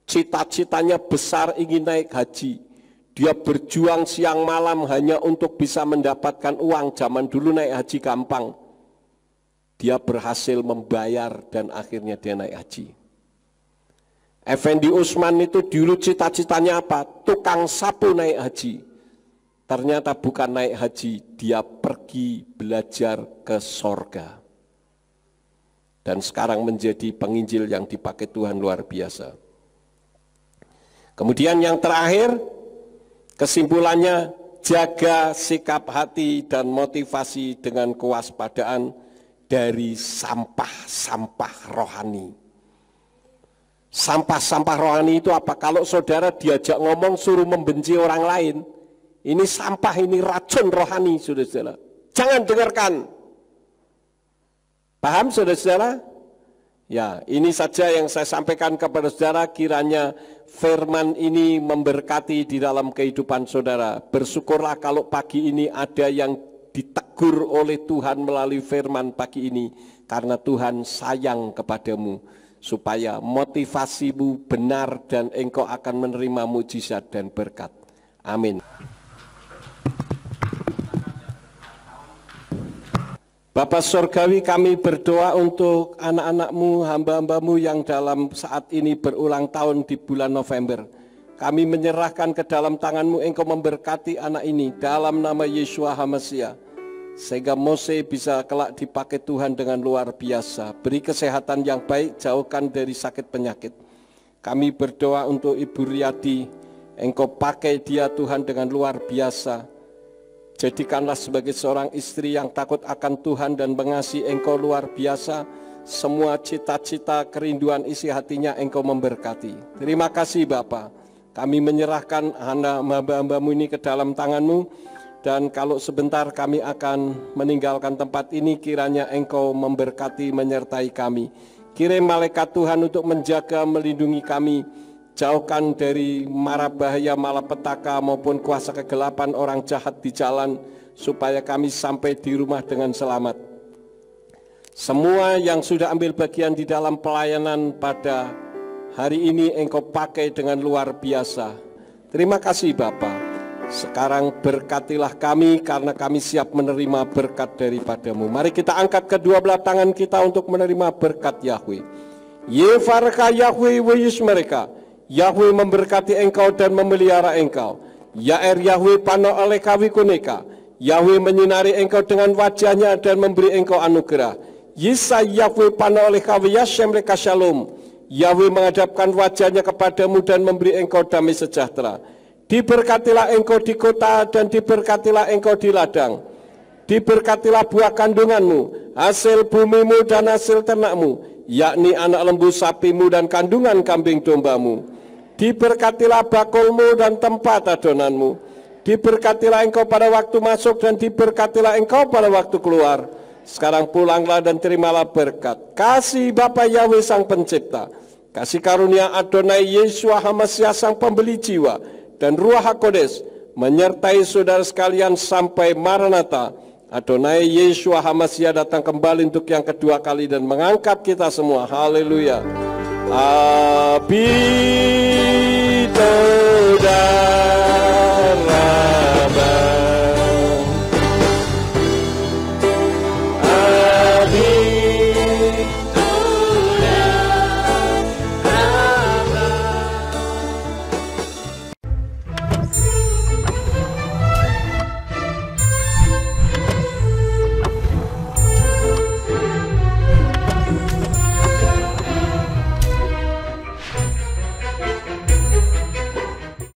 Cita-citanya besar ingin naik haji. Dia berjuang siang malam hanya untuk bisa mendapatkan uang. Zaman dulu naik haji gampang. Dia berhasil membayar dan akhirnya dia naik haji. Effendi Usman itu dulu cita-citanya apa? Tukang sapu naik haji. Ternyata bukan naik haji, dia pergi belajar ke sorga. Dan sekarang menjadi penginjil yang dipakai Tuhan luar biasa. Kemudian yang terakhir, kesimpulannya, jaga sikap hati dan motivasi dengan kewaspadaan dari sampah-sampah rohani. Sampah-sampah rohani itu apa? Kalau saudara diajak ngomong suruh membenci orang lain, ini sampah, ini racun rohani, saudara-saudara. Jangan dengarkan. Paham, saudara-saudara? Ya, ini saja yang saya sampaikan kepada saudara. Kiranya firman ini memberkati di dalam kehidupan saudara. Bersyukurlah kalau pagi ini ada yang ditegur oleh Tuhan melalui firman pagi ini. Karena Tuhan sayang kepadamu. Supaya motivasimu benar dan engkau akan menerima mujizat dan berkat. Amin. Bapa Surgawi, kami berdoa untuk anak-anakmu, hamba-hambamu yang dalam saat ini berulang tahun di bulan November. Kami menyerahkan ke dalam tanganmu, engkau memberkati anak ini dalam nama Yeshua HaMasiah. Sehingga Mose bisa kelak dipakai Tuhan dengan luar biasa. Beri kesehatan yang baik, jauhkan dari sakit penyakit. Kami berdoa untuk Ibu Riyadi, engkau pakai dia Tuhan dengan luar biasa. Jadikanlah sebagai seorang istri yang takut akan Tuhan dan mengasihi Engkau luar biasa. Semua cita-cita, kerinduan isi hatinya Engkau memberkati. Terima kasih Bapa. Kami menyerahkan hamba-hambamu ini ke dalam tangan-Mu. Dan kalau sebentar kami akan meninggalkan tempat ini, kiranya Engkau memberkati, menyertai kami. Kirim malaikat Tuhan untuk menjaga, melindungi kami. Jauhkan dari mara bahaya, malapetaka maupun kuasa kegelapan orang jahat di jalan, supaya kami sampai di rumah dengan selamat. Semua yang sudah ambil bagian di dalam pelayanan pada hari ini Engkau pakai dengan luar biasa. Terima kasih Bapa. Sekarang berkatilah kami karena kami siap menerima berkat daripada-Mu. Mari kita angkat kedua belah tangan kita untuk menerima berkat Yahweh. Yefarka Yahweh weyus mereka. Yahweh memberkati engkau dan memelihara engkau. Yaer Yahweh pano oleh kawi kuneka. Yahweh menyinari engkau dengan wajahnya dan memberi engkau anugerah. Yisa Yahweh pano oleh kawi Yashem leka shalom. Yahweh menghadapkan wajahnya kepadamu dan memberi engkau damai sejahtera. Diberkatilah engkau di kota dan diberkatilah engkau di ladang. Diberkatilah buah kandunganmu, hasil bumimu dan hasil ternakmu, yakni anak lembu sapimu dan kandungan kambing dombamu. Diberkatilah bakulmu dan tempat adonanmu. Diberkatilah engkau pada waktu masuk dan diberkatilah engkau pada waktu keluar. Sekarang pulanglah dan terimalah berkat. Kasih Bapa Yahweh Sang Pencipta, kasih karunia Adonai Yeshua HaMasiah Sang Pembeli jiwa, dan Ruach HaKodes menyertai saudara sekalian sampai Maranatha. Adonai Yeshua HaMasiah datang kembali untuk yang kedua kali dan mengangkat kita semua. Haleluya. Abitoda.